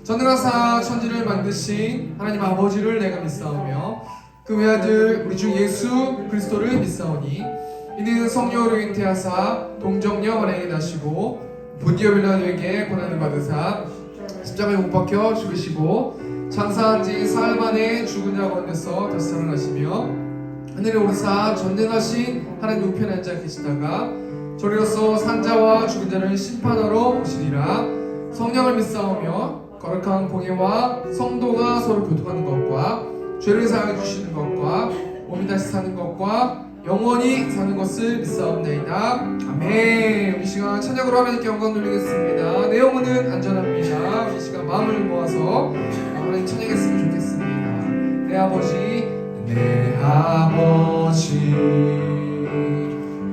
전능하사 천지를 만드신 하나님 아버지를 내가 믿사오며 그 외아들 우리 주 예수 그리스도를 믿사오니 이는 성령으로 잉태하사 동정녀 마리아에 나시고 본디오 빌라도에게 고난을 받으사 십자가에 못 박혀 죽으시고 장사한 지 사흘 만에 죽은 자 가운데서 다시 살아나시며 하늘에 오르사 전능하신 하나님 우편에 앉아 계시다가 저리로서 산자와 죽은 자를 심판하러 오시리라. 성령을 믿사오며 거룩한 공예와 성도가 서로 교통하는 것과 죄를 사하여 주시는 것과 몸이 다시 사는 것과 영원히 사는 것을 믿사옵나이다. 아멘. 우리 시간 찬양으로 하나님께 영광 돌리겠습니다. 내 영혼은 안전합니다. 우리 시간 마음을 모아서 하나님 찬양했으면 좋겠습니다. 내 아버지, 내 아버지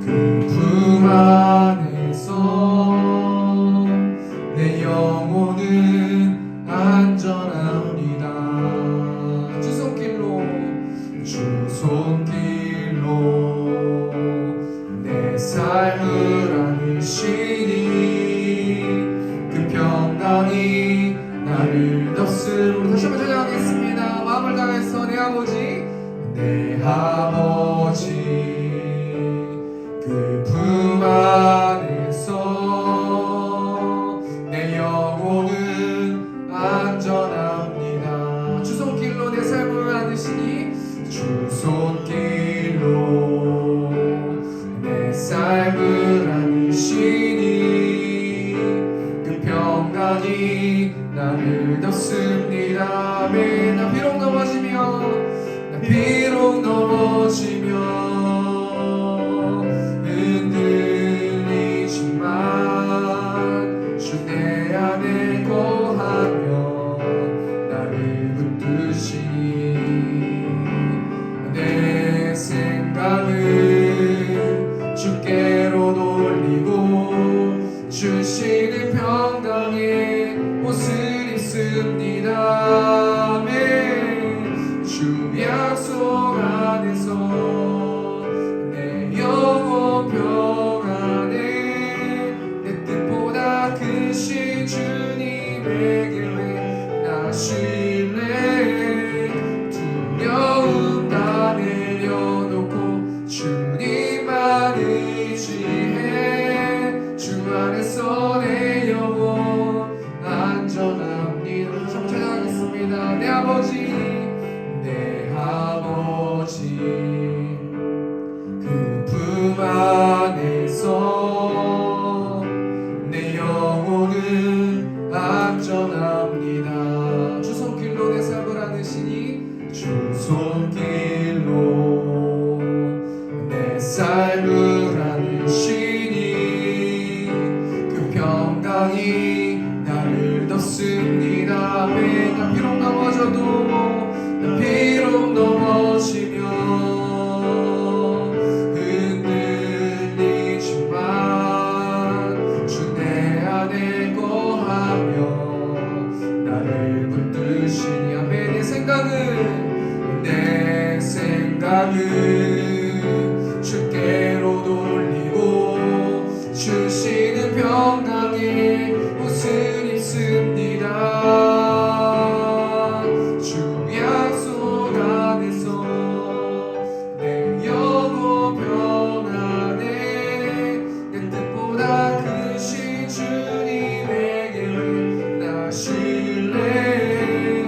그 품 안에서 내 영혼은 안전합니다. 주 손길로 내 삶을 안으시니 그 평강이 나를 덮습니다. 우리 다시 한번 찬양하겠습니다. 마음을 다해서 내 아버지 그 품 안에서 내 영혼은 안전합니다. 주 손길로 내 삶을 안으시니 주 손길로 내 삶을 안으시니 그 평강이 나를 덮습니다. 아멘. 나 비록 넘어지며 흔들리지만 주 내 안에 거하며 나를 붙드시니 내 생각을 주께로 돌리고 주시는 평강의 옷을 입습니다. 아멘. 주 약속 안에서 내 영혼 평안에 내 뜻보다 크신 주님에게 나 신뢰 두려움 다 내려놓고 주님만 의지해 주 안에서 내 영혼 안전합니다. 좀 찬양하겠습니다. 내 아버지 그 품 안에서 내 영혼은 안전합니다. 주 손길로 내 삶을 안으시니 주 손길로 내 삶을 안으시니 그 평강이 나를 덮습니다. 아멘. 나 비록 넘어지며 흔들리지만 주 내 안에 거하며 나를 붙드시니 아멘. 내 생각을 주께로 돌리고 주시는 평강의 옷을 입습니다. 주 약속 안에서 내 영혼 평안에 내 뜻보다 크신 주님에게 나 신뢰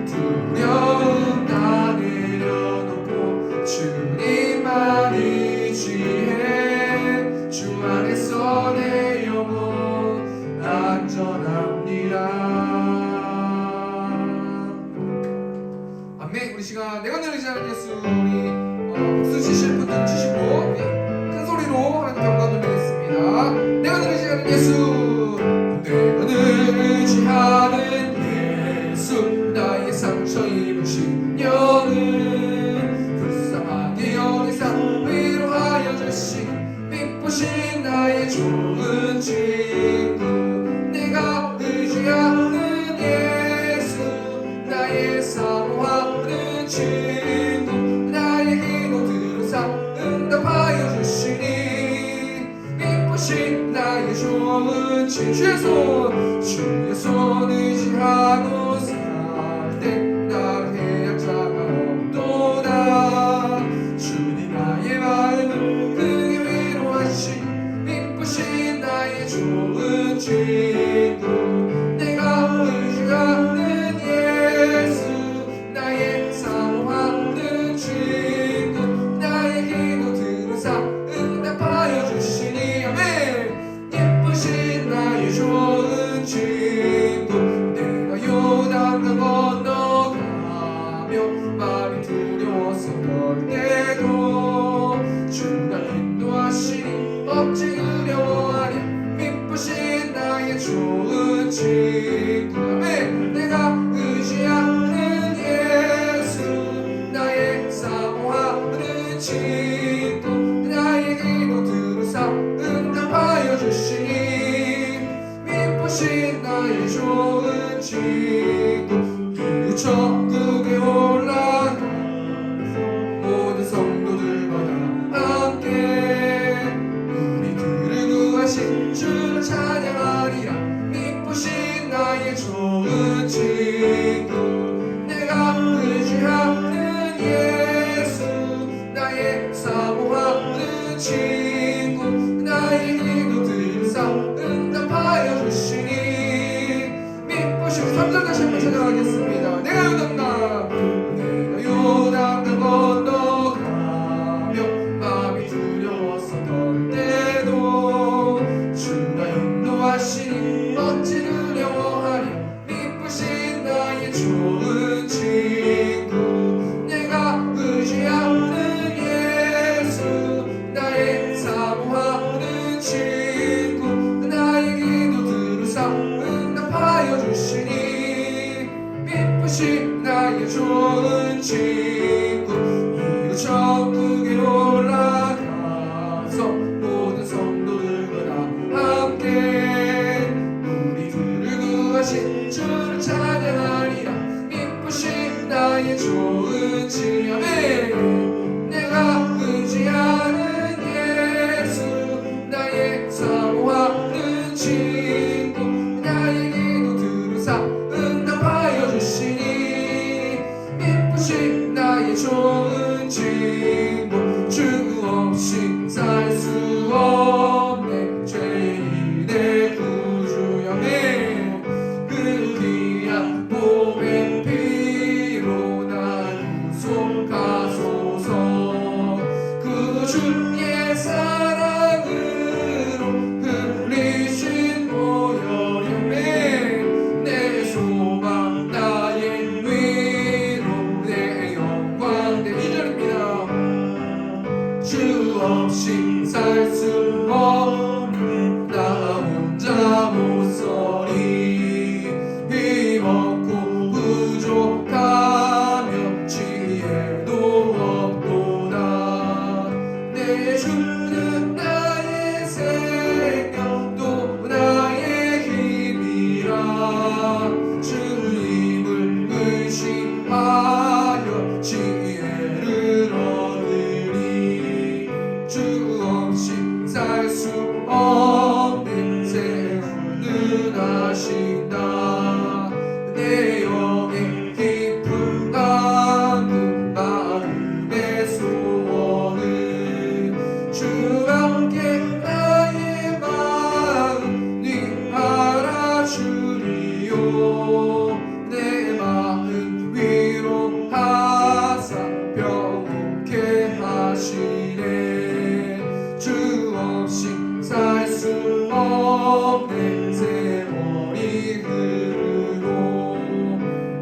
두려움 다 내려놓고 주님만 의지해 주 안에서 내 영혼 안전합니다. 아멘. 우리 시간 내가 늘 의지하는 예수 우리 박수 치실 분들 주시고 큰 소리로 하나님 영광 돌리겠습니다. 의지하는 예수, 내가 늘 의지하는 예수, 나의 상처 입으신 영은 불쌍하게 여기사 위로하여 주신 미쁘신 나의 좋은 친구, 내가 의지하는 예수, 나의 사모하는 친구, 나의 기도 들으사 응답하여 주시니 미쁘신 나의 좋은 친구, 주의 손 의지하고 살 때 나를 해할 자가 없도다. 주님 나의 마음을 크게 위로하신 미쁘신 나의 좋은 친구, 내가 의지하는 예수, 나의 사모하는 친구, 나의 기도 들으사 응답하여 주시니 아멘. 예쁘신 나의 좋은 친구, 내가 요단강 건너가며 마음이 두려워서 떨 때도 주가 인도하시니 어찌 두려워하랴. 미쁘신 나의 좋은 친구, 아멘. 내가 의지하는 예수, 나의 사모하는 친구, 나의 기도 들으사 응답하여 주시니 미쁘신 나의 좋은 친구. 그 천국에 올라가 모든 성도들과 다 함께 우리들을 구하신 주를 찬양하리라. 미쁘신 나의 좋은 친구, 내가 의지하는 예수, 나의 사모하는 친구, 나의 기도 들으사 응답하여 주시니 미쁘신 3절 다시 한번 찬양하겠습니다. 내가 요단강 건너가며 마음이 두려워서 떨 때도 주가 인도하시니 어찌 두려워하랴. 미쁘신 나의 좋은 친구, 내가 의지하는 예수, 나의 사모하는 친구, 나의 기도 들으사 응답하여 주시니 미쁘신 나의 좋은 친구. 이루 천국에 올라가서 모든 성도들과 다 함께 우리들을 구하신 주를 찬양하리라. 미쁘신 나의 좋은 친구, 아멘. 내가 의지하는 예수, 나의 사모하는 친구, 나의 기도 들으사 응답하여 주시니 미쁘신 나의 좋은 친구. 주 없이 살 수 없네 죄인의 구주, 아멘. 그 귀한 몸의 피로 날 구속하소서. 그 주의 사랑으로 흘리신 보혈, 아멘. 내 소망 나의 위로 내 영광. 내 2절입니다. 주 없이 살 수 없는 나 혼자 못 서리. 힘없고 부족하며 지혜도 없도다. 내 주는 나의 생명 또 나의 힘이라. 주님을 의심하여 지혜를 얻으리. 주 없이 살 수 없는 세운을 하신다. 내 영의 깊은 강구 마음의 소원은 주와 함께 나의 마음 네 알아주리요. 내 마음 위로하사 평온케 하시네. 주 없이 살 수 없는 세월이 흐르고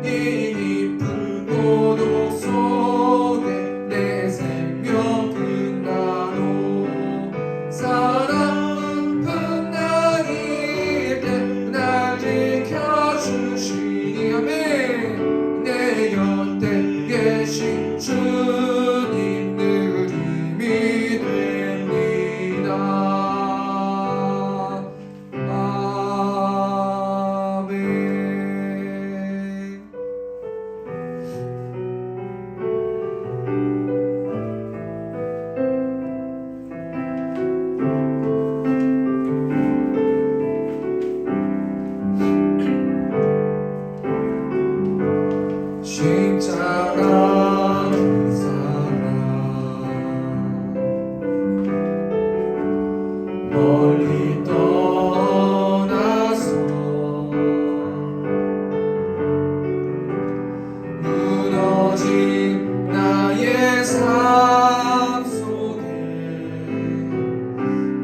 이 깊은 고독 속에 내 생명 끝나도 사랑은 끝나리 떠나서 무너진 나의 삶 속에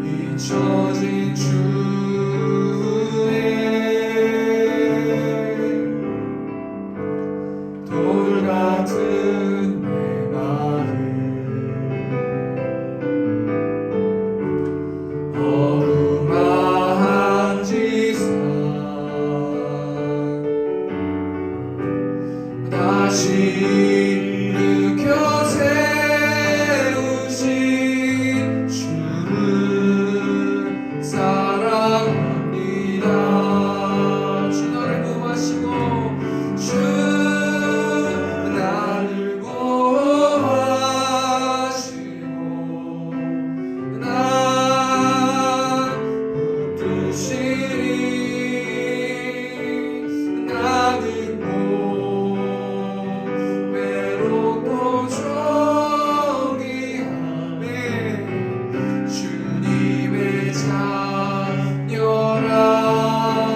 잊혀진 주의 돌 같은 내 마음 어루만한 지상 다시 일으켜 세우신 주를 사랑합니다. 주 나를 구하시고 주 나를 구하시고 나 붙드시리 나는 외롭고 정의함에 주님의 자녀라.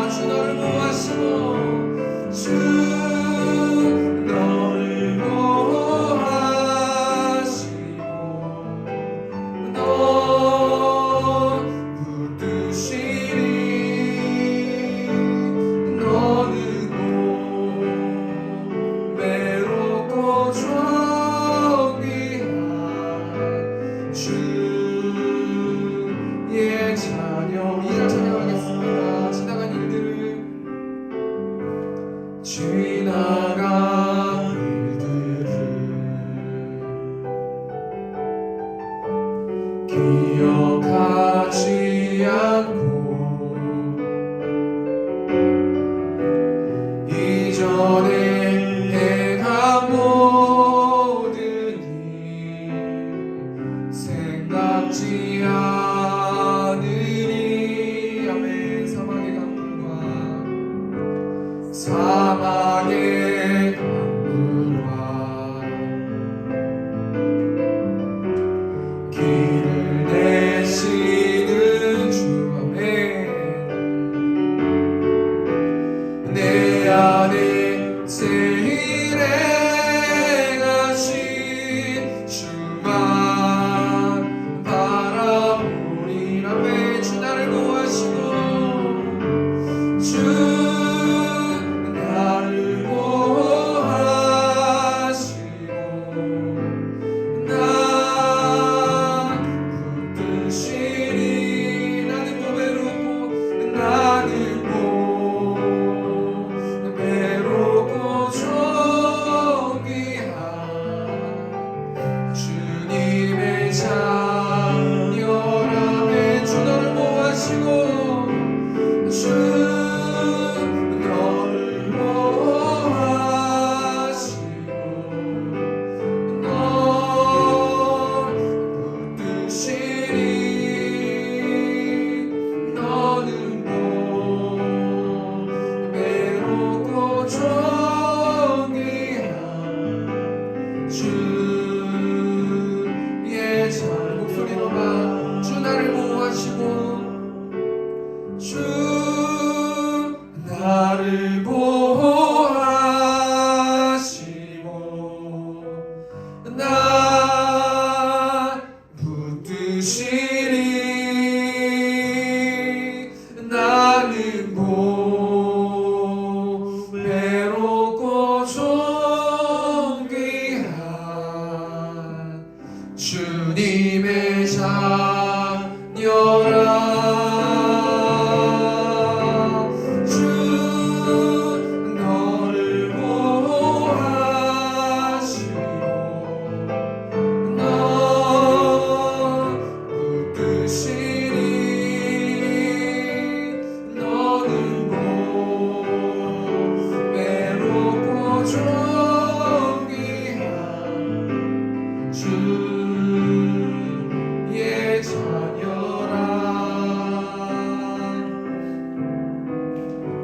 주 너를 구하시고 주 너를 구하시고 너 붙드시리 너는 외롭고 정의한 주의 자녀. 이절 찬양하겠습니다. 지나간 일들을 기억하지 않고 이전에 행한 모든 일 생각지 않으리. 아멘. 사막의 강물과 사막의 강물과 길을 내시는 주. 아멘. 내 안에 새 일에 행하신 주만 바라보리라매. 주 나를 구하시고 주 나를 구하시고 나 붙드시리. 나는 외롭고 정의한 주님의 자녀라매. 주 너를 구하시고 주 너를 구하시고 너 붙드시리 너는 외롭고 정의한 주의 자. 목소리로만 주 나를 구하시고 주 나를 구하시고 나 붙드시리 나는 외롭고 존귀한 주님의 자녀라. 주 너를 구하시고 너 붙드시리 너는 외롭고 존귀한 주의 자녀라.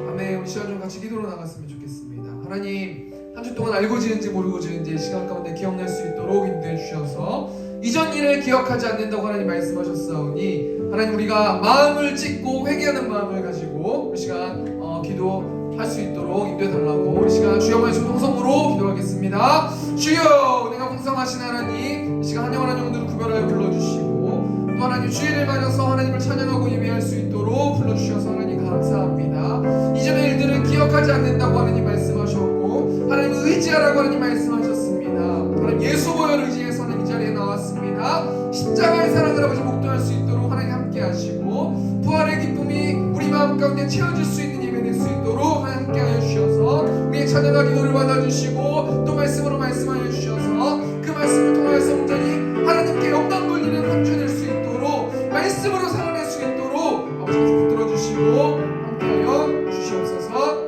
아멘. 우리 시간 좀 같이 기도로 나갔으면 좋겠습니다. 하나님, 한 주 동안 알고 지은지 모르고 지은지 시간 가운데 기억날 수 있도록 인도해 주셔서 이전 일을 기억하지 않는다고 하나님 말씀하셨사오니 하나님 우리가 마음을 찢고 회개하는 마음을 가지고 우리 시간 기도할 수 있도록 인도해 달라고 우리 시간 주여 예수 통성으로 기도하겠습니다. 주여 내가 풍성하신 하나님 이 시간 한영원한 영들을 구별하여 불러주시고 또 하나님 주일을 맞아서 하나님을 찬양하고 예배할 수 있도록 불러주셔서 하나님 감사합니다. 이전의 일들을 기억하지 않는다고 하나님 말씀하셨고 하나님을 의지하라고 하나님 말씀하셨습니다. 하나님 예수 보혈을 의지해서 하나님 이 자리에 나왔습니다. 십자가의 사랑을 아버지 목도할 수 있도록 하나님 함께 하시고 부활의 기쁨이 우리 마음 가운데 채워질 수 있는 예배 될 수 있도록 하나님 함께 하여 주셔서 우리의 찬양과 기도를 받아주시고 또 말씀으로 말씀하여 주셔서 그 말씀을 통하여서 온전히 하나님께 영광 돌리는 한 주 될 수 있도록 말씀으로 살아낼 수 있도록 아버지께서 붙들어 주시고 함께하여 주시옵소서.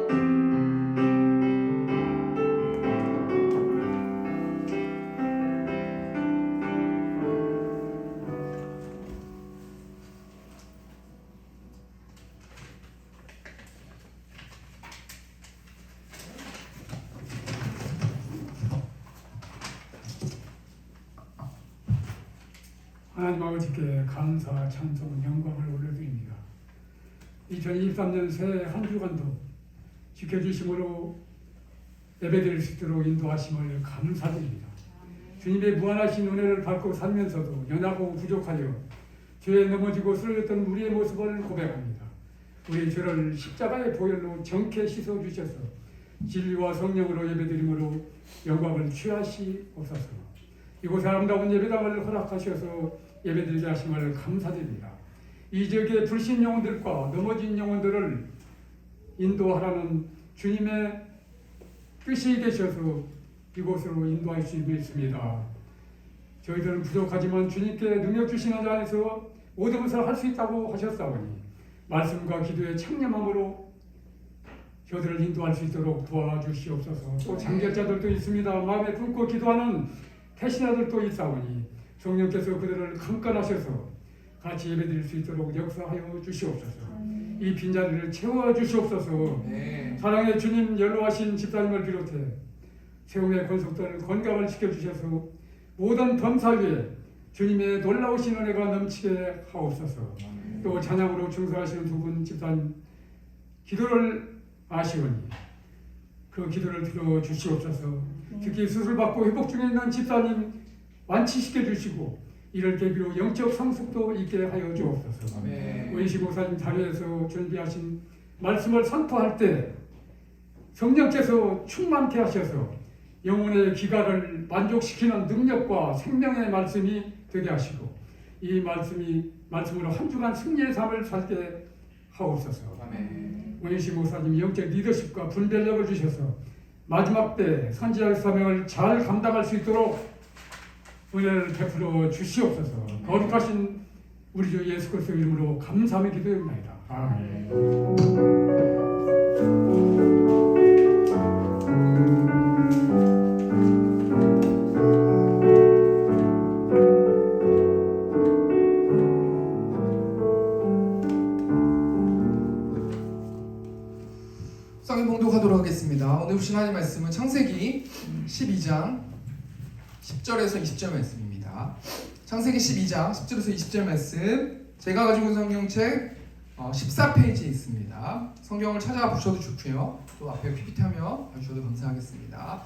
하나님 아버지께 감사, 찬송, 영광을 올려드립니다. 2023년 새해 한 주간도 지켜주심으로 예배드릴 수 있도록 인도하심을 감사드립니다. 주님의 무한하신 은혜를 받고 살면서도 연하고 부족하여 죄에 넘어지고 쓰러졌던 우리의 모습을 고백합니다. 우리의 죄를 십자가의 보혈로 정케 씻어주셔서 진리와 성령으로 예배드림으로 영광을 취하시옵소서. 이곳 아름다운 예배당을 허락하셔서 예배드리게 하심을 감사드립니다. 이 지역의 불신 영혼들과 넘어진 영혼들을 인도하라는 주님의 뜻이 되셔서 이곳으로 인도할 수 있습니다. 저희들은 부족하지만 주님께 능력 주시는 자 안에서 모든 것을 할 수 있다고 하셨사오니 말씀과 기도의 창념함으로 저들을 인도할 수 있도록 도와주시옵소서. 또 장결자들도 있습니다. 마음에 품고 기도하는 태신자들도 있사오니 성령께서 그들을 강건하셔서 같이 예배드릴 수 있도록 역사하여 주시옵소서. 이 빈자리를 채워주시옵소서. 사랑의 주님 연로하신 집사님을 비롯해 세움의 권속들 건강을 지켜주셔서 모든 범사 위에 주님의 놀라우신 은혜가 넘치게 하옵소서. 또 찬양으로 충성하시는 두 분 집사님 기도를 아시오니 그 기도를 들어주시옵소서. 특히 수술받고 회복 중에 있는 집사님 완치시켜 주시고 이를 계기로 영적 성숙도 있게 하여 주옵소서. 오인시 목사님 자리에서 준비하신 말씀을 선포할 때 성령께서 충만케 하셔서 영혼의 기가를 만족시키는 능력과 생명의 말씀이 되게 하시고 이 말씀으로 한 주간 승리의 삶을 살게 하옵소서. 오인시 목사님 영적 리더십과 분별력을 주셔서 마지막 때 선지자의 사명을 잘 감당할 수 있도록 은혜를 베풀어 주시옵소서. 거룩하신 우리 주 예수 그리스도 이름으로 감사하며 기도합니다. 아멘. 성경 봉독하도록 하겠습니다. 오늘 보신 하나님 말씀은 창세기 12장 10절에서 20절 말씀입니다. 창세기 12장 10절에서 20절 말씀 제가 가지고 온 성경책 14페이지에 있습니다. 성경을 찾아보셔도 좋고요. 또 앞에 PPT하며 봐주셔도 감사하겠습니다.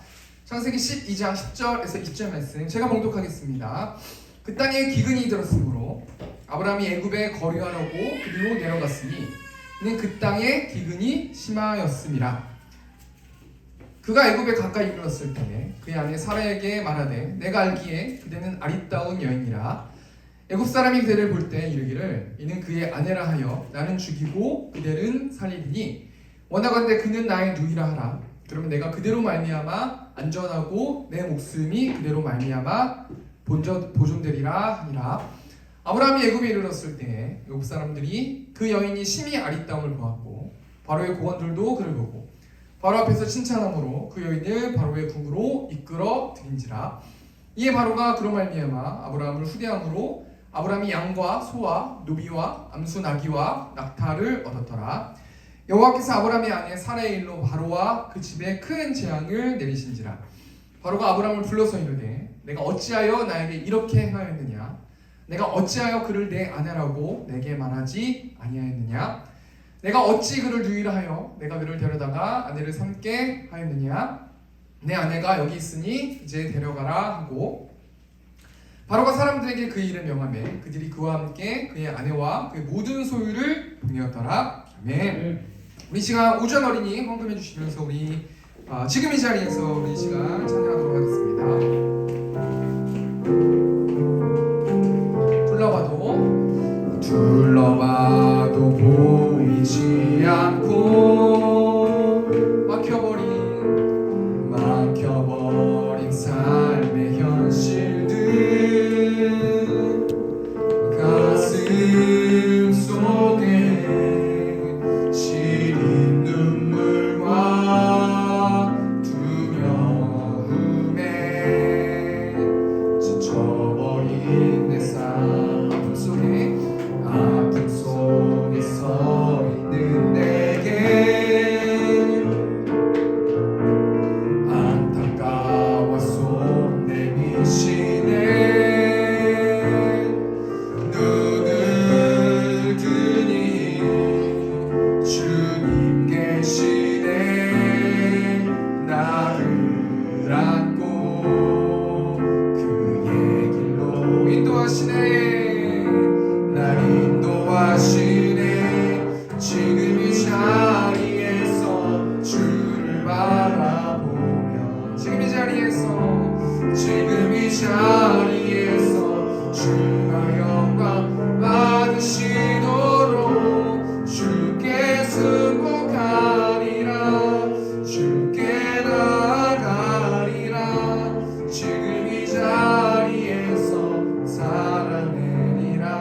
창세기 12장 10절에서 20절 말씀 제가 봉독하겠습니다. 그 땅에 기근이 들었으므로 아브라함이 애굽에 거류하려고 그리로 내려갔으니 이는 그 땅에 기근이 심하였음이라. 그가 애굽에 가까이 이르렀을 때 그의 아내 사라에게 말하되 내가 알기에 그대는 아리따운 여인이라. 애굽 사람이 그대를 볼 때 이르기를 이는 그의 아내라 하여 나는 죽이고 그대는 살리리니 원하건대 그는 나의 누이라 하라. 그러면 내가 그대로 말미암아 안전하고 내 목숨이 그대로 말미암아 보존되리라 하니라. 아브라함이 애굽에 이르렀을 때 애굽 사람들이 그 여인이 심히 아리따움을 보았고 바로의 고관들도 그를 보고 바로 앞에서 칭찬함으로 그 여인을 바로의 궁으로 이끌어 들인지라. 이에 바로가 그로 말미암아 아브라함을 후대함으로 아브라함이 양과 소와 노비와 암수 나귀와 낙타를 얻었더라. 여호와께서 아브라함의 아내 사라의 일로 바로와 그 집에 큰 재앙을 내리신지라. 바로가 아브라함을 불러서 이르되 내가 어찌하여 나에게 이렇게 행하였느냐. 내가 어찌하여 그를 내 아내라고 내게 말하지 아니하였느냐? 내가 어찌 그를 유일하여 내가 그를 데려다가 아내를 삼게 하였느냐? 내 아내가 여기 있으니 이제 데려가라 하고 바로가 사람들에게 그 일을 명하매 그들이 그와 함께 그의 아내와 그의 모든 소유를 동의하더라. 아멘. 우리 시간 오전 어린이 헌금해 주시면서 우리 지금 이 자리에서 우리 시간 찬양하도록 하겠습니다. 둘러봐도 보이지 않고 막혀버린 삶의 현실들 가슴 속에 시린 눈물과 두려움에 지쳐버린 내 삶 아픔 속에 서 있는 내게 안타까워 손 내미시네 눈을 뜨니 주님 계시네 나를 안고 그의 길로 인도하시네 날 인도하시네 지금 이 자리에서 주를 바라보며 지금 이 자리에서 주가 영광 받으시도록 주께 승복하리라 주께 나아가리라 지금 이 자리에서 살아내리라.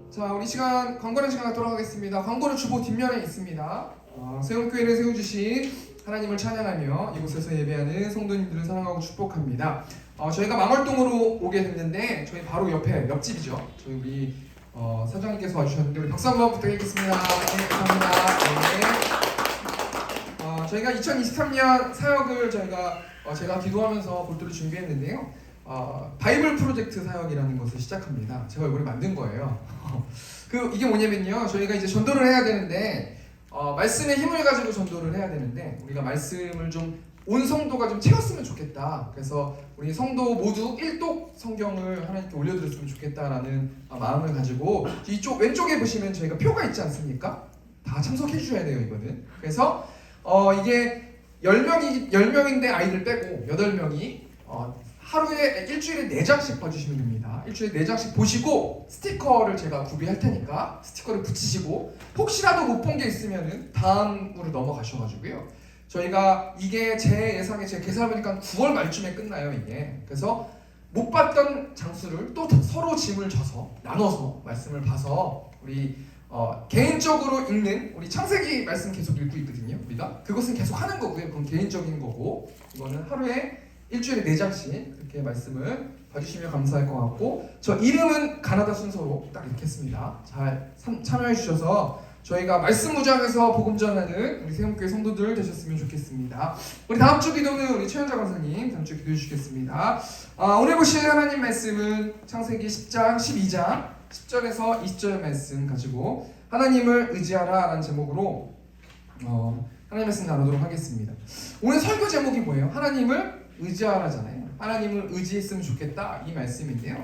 자, 우리 시간 광고하는 시간 갖도록 하겠습니다. 광고는 주보 뒷면에 있습니다. 세움교회를 세워주신 하나님을 찬양하며 이곳에서 예배하는 성도님들을 사랑하고 축복합니다. 저희가 망월동으로 오게 됐는데 저희 바로 옆집이죠. 저희 우리 사장님께서 와주셨는데 우리 박수 한번 부탁드리겠습니다. 네, 감사합니다. 네. 저희가 2023년 사역을 제가 기도하면서 볼도를 준비했는데요. 바이블 프로젝트 사역이라는 것을 시작합니다. 제가 이걸 만든 거예요. 이게 뭐냐면요. 저희가 이제 전도를 해야 되는데 말씀의 힘을 가지고 전도를 해야 되는데 우리가 말씀을 좀 온 성도가 좀 채웠으면 좋겠다. 그래서 우리 성도 모두 1독 성경을 하나님께 올려드렸으면 좋겠다라는 마음을 가지고 이쪽 왼쪽에 보시면 저희가 표가 있지 않습니까? 다 참석해 주셔야 돼요. 이거는. 그래서 이게 10명인데 아이들 빼고 8명이 하루에 일주일에 4장씩 봐주시면 됩니다. 일주일에 4장씩 보시고 스티커를 제가 구비할 테니까 스티커를 붙이시고 혹시라도 못 본 게 있으면은 다음으로 넘어가셔가지고요. 저희가 이게 제 예상에 제 계산을 보니까 9월 말쯤에 끝나요 이게. 그래서 못 봤던 장수를 또 서로 짐을 져서 나눠서 말씀을 봐서 우리 개인적으로 읽는 우리 창세기 말씀 계속 읽고 있거든요. 우리가 그것은 계속 하는 거고요. 그건 개인적인 거고 이거는 하루에 일주일에 4장씩 그렇게 말씀을 봐주시면 감사할 것 같고 저 이름은 가나다 순서로 딱 이렇게 했습니다. 잘 참여해 주셔서 저희가 말씀 무장에서 복음 전하는 우리 세움교회 성도들 되셨으면 좋겠습니다. 우리 다음 주 기도는 우리 최현자 강사님 다음 주 기도해 주시겠습니다. 오늘 보실 하나님 말씀은 창세기 10장 12장 10절에서 20절 말씀 가지고 하나님을 의지하라 라는 제목으로 하나님 말씀 나누도록 하겠습니다. 오늘 설교 제목이 뭐예요? 하나님을 의지하라잖아요. 하나님을 의지했으면 좋겠다 이 말씀인데요.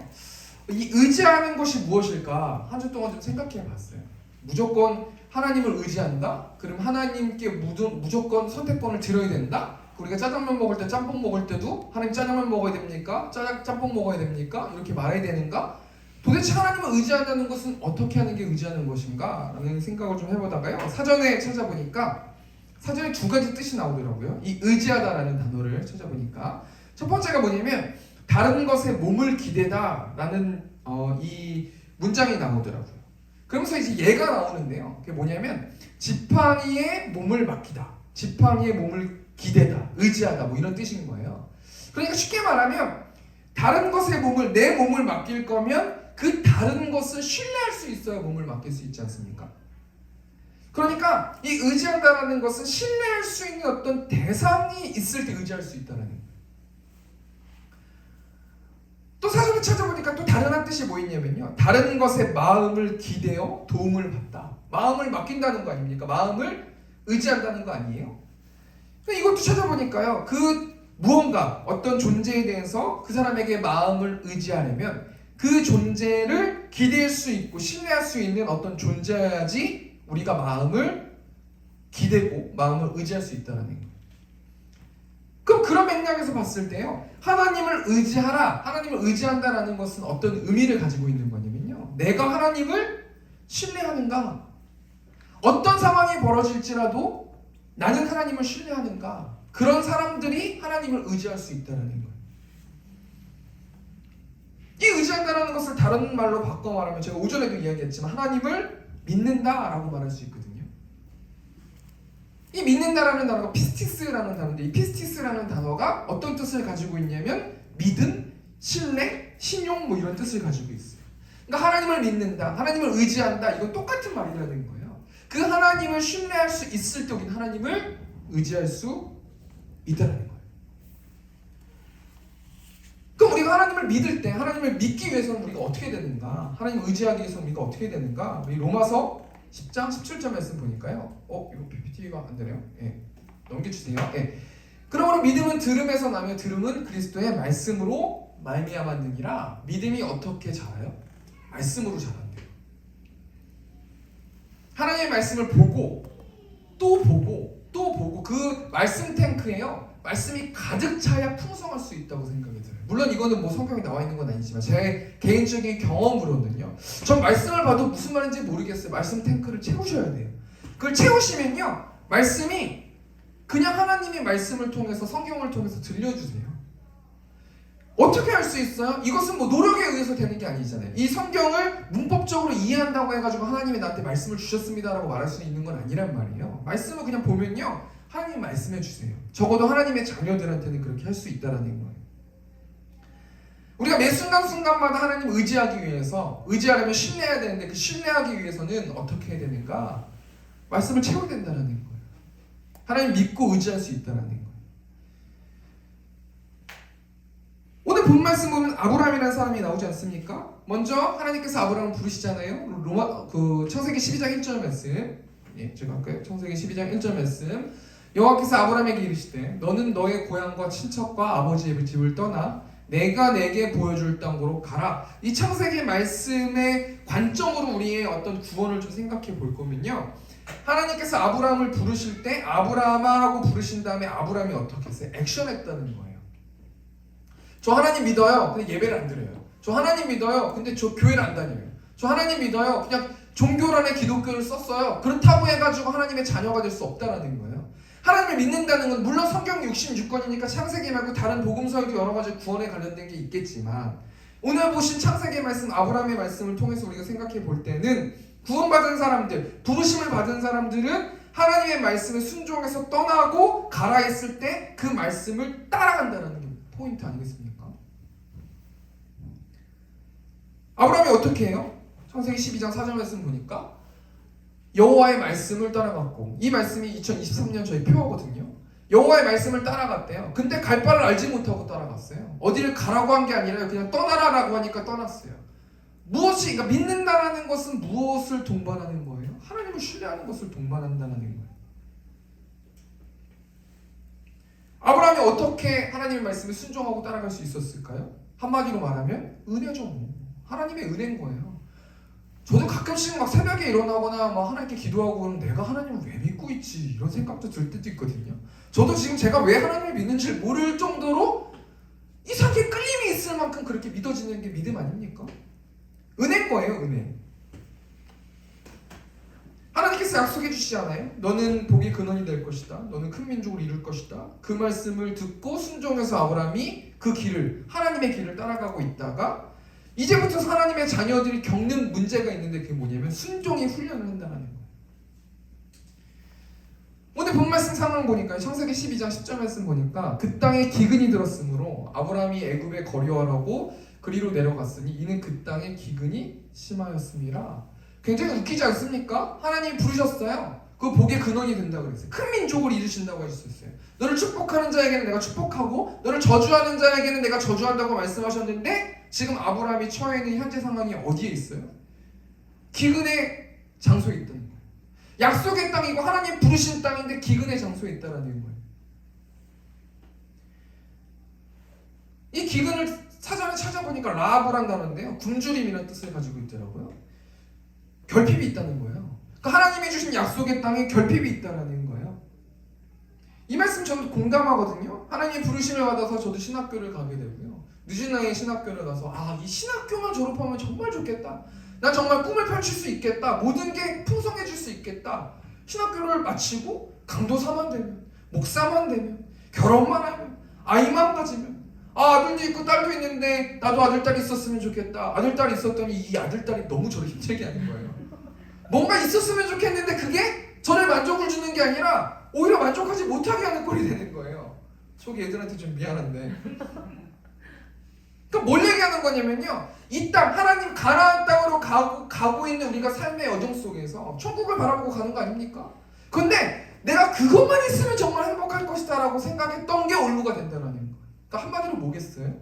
이 의지하는 것이 무엇일까 한 주 동안 좀 생각해 봤어요. 무조건 하나님을 의지한다? 그럼 하나님께 무조건 선택권을 드려야 된다? 우리가 짜장면 먹을 때 짬뽕 먹을 때도 하나님 짜장면 먹어야 됩니까? 짬뽕 먹어야 됩니까? 이렇게 말해야 되는가? 도대체 하나님을 의지한다는 것은 어떻게 하는 게 의지하는 것인가? 라는 생각을 좀 해보다가요. 사전에 찾아보니까 사전에 2가지 뜻이 나오더라고요. 이 의지하다라는 단어를 찾아보니까 첫 번째가 뭐냐면 다른 것에 몸을 기대다 라는 이 문장이 나오더라고요. 그러면서 이제 얘가 나오는데요. 그게 뭐냐면 지팡이에 몸을 맡기다, 지팡이에 몸을 기대다, 의지하다 뭐 이런 뜻인 거예요. 그러니까 쉽게 말하면 다른 것에 내 몸을 맡길 거면 그 다른 것을 신뢰할 수 있어야 몸을 맡길 수 있지 않습니까? 그러니까 이 의지한다라는 것은 신뢰할 수 있는 어떤 대상이 있을 때 의지할 수 있다는 거예요. 또 사전을 찾아보니까 또 다른 한 뜻이 뭐 있냐면요. 다른 것에 마음을 기대어 도움을 받다. 마음을 맡긴다는 거 아닙니까? 마음을 의지한다는 거 아니에요? 이것도 찾아보니까요. 그 무언가 어떤 존재에 대해서 그 사람에게 마음을 의지하려면 그 존재를 기대할 수 있고 신뢰할 수 있는 어떤 존재여야지 우리가 마음을 기대고 마음을 의지할 수 있다는 거예요. 그럼 그런 맥락에서 봤을 때요, 하나님을 의지하라, 하나님을 의지한다라는 것은 어떤 의미를 가지고 있는 거냐면요, 내가 하나님을 신뢰하는가, 어떤 상황이 벌어질지라도 나는 하나님을 신뢰하는가, 그런 사람들이 하나님을 의지할 수 있다는 거예요. 이 의지한다라는 것을 다른 말로 바꿔 말하면 제가 오전에도 이야기했지만 하나님을 믿는다라고 말할 수 있거든요. 이 믿는다라는 단어가 피스티스라는 단어인데, 이 피스티스라는 단어가 어떤 뜻을 가지고 있냐면 믿음, 신뢰, 신용 뭐 이런 뜻을 가지고 있어요. 그러니까 하나님을 믿는다, 하나님을 의지한다, 이건 똑같은 말이라는 거예요. 그 하나님을 신뢰할 수 있을 때 우리는 하나님을 의지할 수 있다는 거예요. 그럼 우리가 하나님을 믿을 때, 하나님을 믿기 위해서는 우리가 어떻게 되는가? 하나님을 의지하기 위해서는 우리가 어떻게 되는가? 우리 로마서 10장 17절 말씀 보니까요. 이거 PPT가 안 되네요. 예. 넘겨주세요. 예. 그러므로 믿음은 들음에서 나며 들음은 그리스도의 말씀으로 말미암았느니라. 믿음이 어떻게 자라요? 말씀으로 자란대요. 하나님의 말씀을 보고 또 보고 또 보고 그 말씀 탱크에요. 말씀이 가득 차야 풍성할 수 있다고 생각이 들어요. 물론 이거는 뭐 성경에 나와 있는 건 아니지만 제 개인적인 경험으로는요. 전 말씀을 봐도 무슨 말인지 모르겠어요. 말씀 탱크를 채우셔야 돼요. 그걸 채우시면요. 말씀이 그냥 하나님의 말씀을 통해서 성경을 통해서 들려주세요. 어떻게 할 수 있어요? 이것은 뭐 노력에 의해서 되는 게 아니잖아요. 이 성경을 문법적으로 이해한다고 해가지고 하나님이 나한테 말씀을 주셨습니다라고 말할 수 있는 건 아니란 말이에요. 말씀을 그냥 보면요. 하나님 말씀해 주세요. 적어도 하나님의 자녀들한테는 그렇게 할 수 있다는 거예요. 우리가 매 순간순간마다 하나님 의지하기 위해서, 의지하려면 신뢰해야 되는데 그 신뢰하기 위해서는 어떻게 해야 되는가? 말씀을 채워야 된다는 거예요. 하나님 믿고 의지할 수 있다는 거예요. 오늘 본 말씀 보면 아브라함이라는 사람이 나오지 않습니까? 먼저 하나님께서 아브라함을 부르시잖아요. 창세기 12장 1절 말씀. 예, 제가 할까요? 창세기 12장 1절 말씀. 여호와께서 아브라함에게 이르시되 너는 너의 고향과 친척과 아버지의 집을 떠나 내가 내게 보여줄 땅으로 가라. 이 창세기 말씀의 관점으로 우리의 어떤 구원을 좀 생각해 볼 거면요, 하나님께서 아브라함을 부르실 때 아브라함아 하고 부르신 다음에 아브라함이 어떻게 했어요? 액션했다는 거예요. 저 하나님 믿어요. 근데 예배를 안 드려요. 저 하나님 믿어요. 근데 저 교회를 안 다녀요. 저 하나님 믿어요. 그냥 종교란에 기독교를 썼어요. 그렇다고 해가지고 하나님의 자녀가 될 수 없다라는 거예요. 하나님을 믿는다는 건 물론 성경 66권이니까 창세기 말고 다른 복음서에도 여러 가지 구원에 관련된 게 있겠지만, 오늘 보신 창세기 말씀, 아브라함의 말씀을 통해서 우리가 생각해 볼 때는 구원받은 사람들, 부르심을 받은 사람들은 하나님의 말씀에 순종해서 떠나고 가라 했을 때 그 말씀을 따라간다는 게 포인트 아니겠습니까? 아브라함이 어떻게 해요? 창세기 12장 4절 말씀 보니까 여호와의 말씀을 따라갔고, 이 말씀이 2023년 저희 표어거든요. 여호와의 말씀을 따라갔대요. 근데 갈 바를 알지 못하고 따라갔어요. 어디를 가라고 한 게 아니라 그냥 떠나라라고 하니까 떠났어요. 그러니까 믿는다라는 것은 무엇을 동반하는 거예요? 하나님을 신뢰하는 것을 동반한다는 거예요. 아브라함이 어떻게 하나님의 말씀에 순종하고 따라갈 수 있었을까요? 한마디로 말하면 은혜죠. 하나님의 은혜인 거예요. 저도 가끔씩 막 새벽에 일어나거나 막 하나님께 기도하고 그러면 내가 하나님을 왜 믿고 있지? 이런 생각도 들 때도 있거든요. 저도 지금 제가 왜 하나님을 믿는지를 모를 정도로 이상하게 끌림이 있을 만큼 그렇게 믿어지는 게 믿음 아닙니까? 은혜인 거예요, 은혜. 하나님께서 약속해 주시지 않아요? 너는 복의 근원이 될 것이다. 너는 큰 민족을 이룰 것이다. 그 말씀을 듣고 순종해서 아브라함이 그 길을, 하나님의 길을 따라가고 있다가 이제부터 하나님의 자녀들이 겪는 문제가 있는데 그게 뭐냐면 순종의 훈련을 한다는 거예요. 오늘 본 말씀 상황 보니까 창세기 12장 10절 말씀 보니까 그 땅에 기근이 들었으므로 아브라함이 애굽에 거류하라고 그리로 내려갔으니 이는 그 땅에 기근이 심하였습니다. 굉장히 웃기지 않습니까? 하나님이 부르셨어요. 그 복의 근원이 된다고 그랬어요. 큰 민족을 이루신다고 하셨어요. 너를 축복하는 자에게는 내가 축복하고 너를 저주하는 자에게는 내가 저주한다고 말씀하셨는데 지금 아브라함이 처해 있는 현재 상황이 어디에 있어요? 기근의 장소에 있다는 거예요. 약속의 땅이고 하나님 부르신 땅인데 기근의 장소에 있다는 거예요. 이 기근을 사전에 찾아보니까 라합이라는 단어인데요, 굶주림이라는 뜻을 가지고 있더라고요. 결핍이 있다는 거예요. 그러니까 하나님이 주신 약속의 땅에 결핍이 있다는 거예요. 이 말씀 저도 공감하거든요. 하나님 부르심을 받아서 저도 신학교를 가게 되고요. 늦은 나이에 신학교를 가서 이 신학교만 졸업하면 정말 좋겠다. 난 정말 꿈을 펼칠 수 있겠다. 모든 게 풍성해질 수 있겠다. 신학교를 마치고 강도사만 되면, 목사만 되면, 결혼만 하면, 아이만 가지면, 아들도 있고 딸도 있는데 나도 아들, 딸이 있었으면 좋겠다. 아들, 딸이 있었더니 이 아들, 딸이 너무 저를 힘들게 하는 거예요. 뭔가 있었으면 좋겠는데 그게 저를 만족을 주는 게 아니라 오히려 만족하지 못하게 하는 꼴이 되는 거예요. 속이 애들한테 좀 미안한데. 그러니까 뭘 얘기하는 거냐면요, 이 땅, 하나님 가나안 땅으로 가고 있는 우리가 삶의 여정 속에서 천국을 바라보고 가는 거 아닙니까? 근데 내가 그것만 있으면 정말 행복할 것이다 라고 생각했던 게 원루가 된다는 거예요. 그러니까 한마디로 뭐겠어요?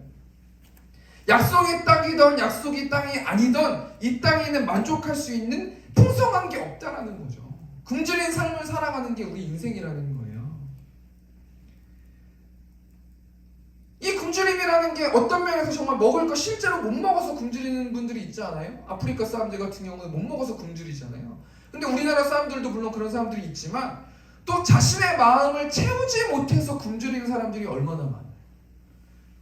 약속의 땅이든 약속의 땅이 아니든 이 땅에는 만족할 수 있는 풍성한 게 없다라는 거죠. 굶주린 삶을 살아가는 게 우리 인생이라는 거예요. 이 굶주림이라는 게 어떤 면에서 정말 먹을 거 실제로 못 먹어서 굶주리는 분들이 있지 않아요? 아프리카 사람들 같은 경우는 못 먹어서 굶주리잖아요. 근데 우리나라 사람들도 물론 그런 사람들이 있지만 또 자신의 마음을 채우지 못해서 굶주리는 사람들이 얼마나 많아요.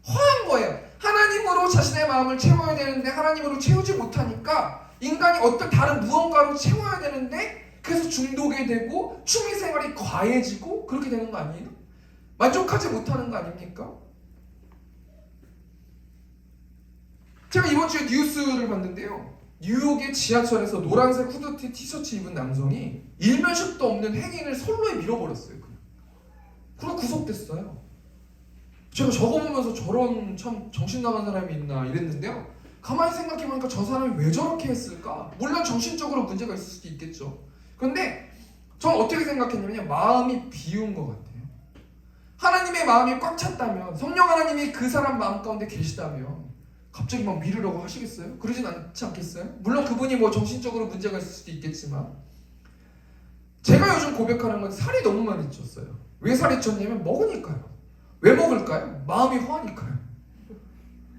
허한 거예요. 하나님으로 자신의 마음을 채워야 되는데 하나님으로 채우지 못하니까 인간이 어떤 다른 무언가로 채워야 되는데 그래서 중독이 되고 취미생활이 과해지고 그렇게 되는 거 아니에요? 만족하지 못하는 거 아닙니까? 제가 이번 주에 뉴스를 봤는데요, 뉴욕의 지하철에서 노란색 후드티 티셔츠 입은 남성이 일면식도 없는 행인을 선로에 밀어버렸어요. 그리고 구속됐어요. 제가 저거 보면서 저런 참 정신 나간 사람이 있나 이랬는데요, 가만히 생각해보니까 저 사람이 왜 저렇게 했을까? 물론 정신적으로 문제가 있을 수도 있겠죠. 그런데 전 어떻게 생각했냐면요, 마음이 비운 것 같아요. 하나님의 마음이 꽉 찼다면, 성령 하나님이 그 사람 마음 가운데 계시다면 갑자기 막 밀으려고 하시겠어요? 그러진 않지 않겠어요? 물론 그분이 뭐 정신적으로 문제가 있을 수도 있겠지만, 제가 요즘 고백하는 건 살이 너무 많이 쪘어요. 왜 살이 쪘냐면 먹으니까요. 왜 먹을까요? 마음이 허하니까요.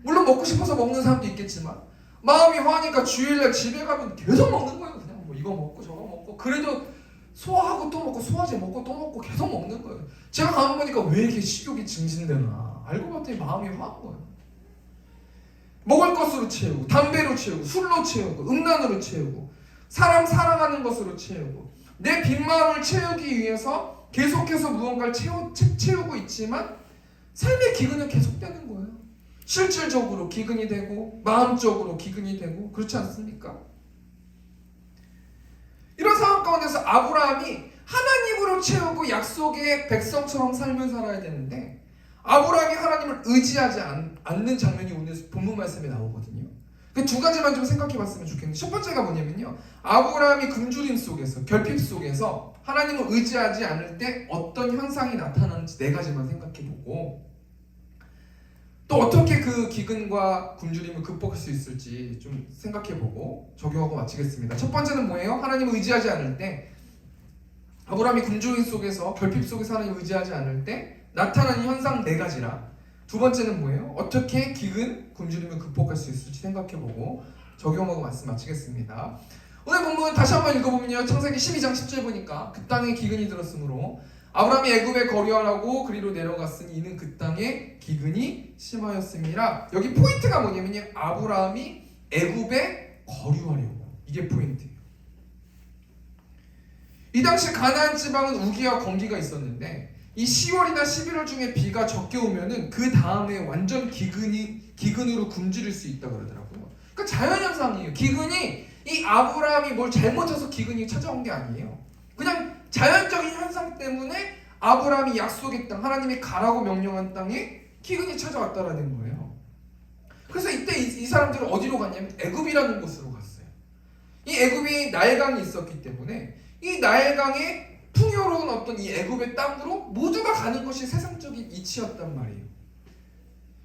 물론 먹고 싶어서 먹는 사람도 있겠지만 마음이 허하니까 주일날 집에 가면 계속 먹는 거예요. 그냥 뭐 이거 먹고 저거 먹고, 그래도 소화하고 또 먹고 소화제 먹고 또 먹고 계속 먹는 거예요. 제가 가만 보니까 왜 이렇게 식욕이 증진되나 알고 봤더니 마음이 허한 거예요. 먹을 것으로 채우고, 담배로 채우고, 술로 채우고, 음란으로 채우고, 사람 사랑하는 것으로 채우고, 내 빈마음을 채우기 위해서 계속해서 무언가를 채우고 있지만 삶의 기근은 계속되는 거예요. 실질적으로 기근이 되고 마음적으로 기근이 되고, 그렇지 않습니까? 이런 상황 가운데서 아브라함이 하나님으로 채우고 약속의 백성처럼 삶을 살아야 되는데 아브라함이 하나님을 의지하지 않는 장면이 오늘 본문 말씀에 나오거든요. 그 두 가지만 좀 생각해 봤으면 좋겠는데, 첫 번째가 뭐냐면요, 아브라함이 굶주림 속에서, 결핍 속에서 하나님을 의지하지 않을 때 어떤 현상이 나타나는지 네 가지만 생각해 보고, 또 어떻게 그 기근과 굶주림을 극복할 수 있을지 좀 생각해 보고 적용하고 마치겠습니다. 첫 번째는 뭐예요? 하나님을 의지하지 않을 때, 아브라함이 굶주림 속에서, 결핍 속에서 하나님을 의지하지 않을 때 나타나는 현상 네 가지라. 두 번째는 뭐예요? 어떻게 기근, 굶주림을 극복할 수 있을지 생각해보고 적용하고 말씀 마치겠습니다. 오늘 본문 다시 한번 읽어보면요, 창세기 12장 10절 보니까 그 땅에 기근이 들었으므로 아브라함이 애굽에 거류하라고 그리로 내려갔으니 이는 그 땅에 기근이 심하였음이라. 여기 포인트가 뭐냐면요, 아브라함이 애굽에 거류하려고, 이게 포인트예요. 이 당시 가나안 지방은 우기와 건기가 있었는데 이 10월이나 11월 중에 비가 적게 오면은 그 다음에 완전 기근으로 굶주릴 수 있다 그러더라고요. 그러니까 자연현상이에요. 기근이, 이 아브라함이 뭘 잘못해서 기근이 찾아온 게 아니에요. 그냥 자연적인 현상 때문에 아브라함이 약속의 땅, 하나님이 가라고 명령한 땅에 기근이 찾아왔다라는 거예요. 그래서 이때 이 사람들은 어디로 갔냐면 애굽이라는 곳으로 갔어요. 이 애굽이 나일강이 있었기 때문에 이 나일강의 풍요로운 어떤 이 애굽의 땅으로 모두가 가는 것이 세상적인 이치였단 말이에요.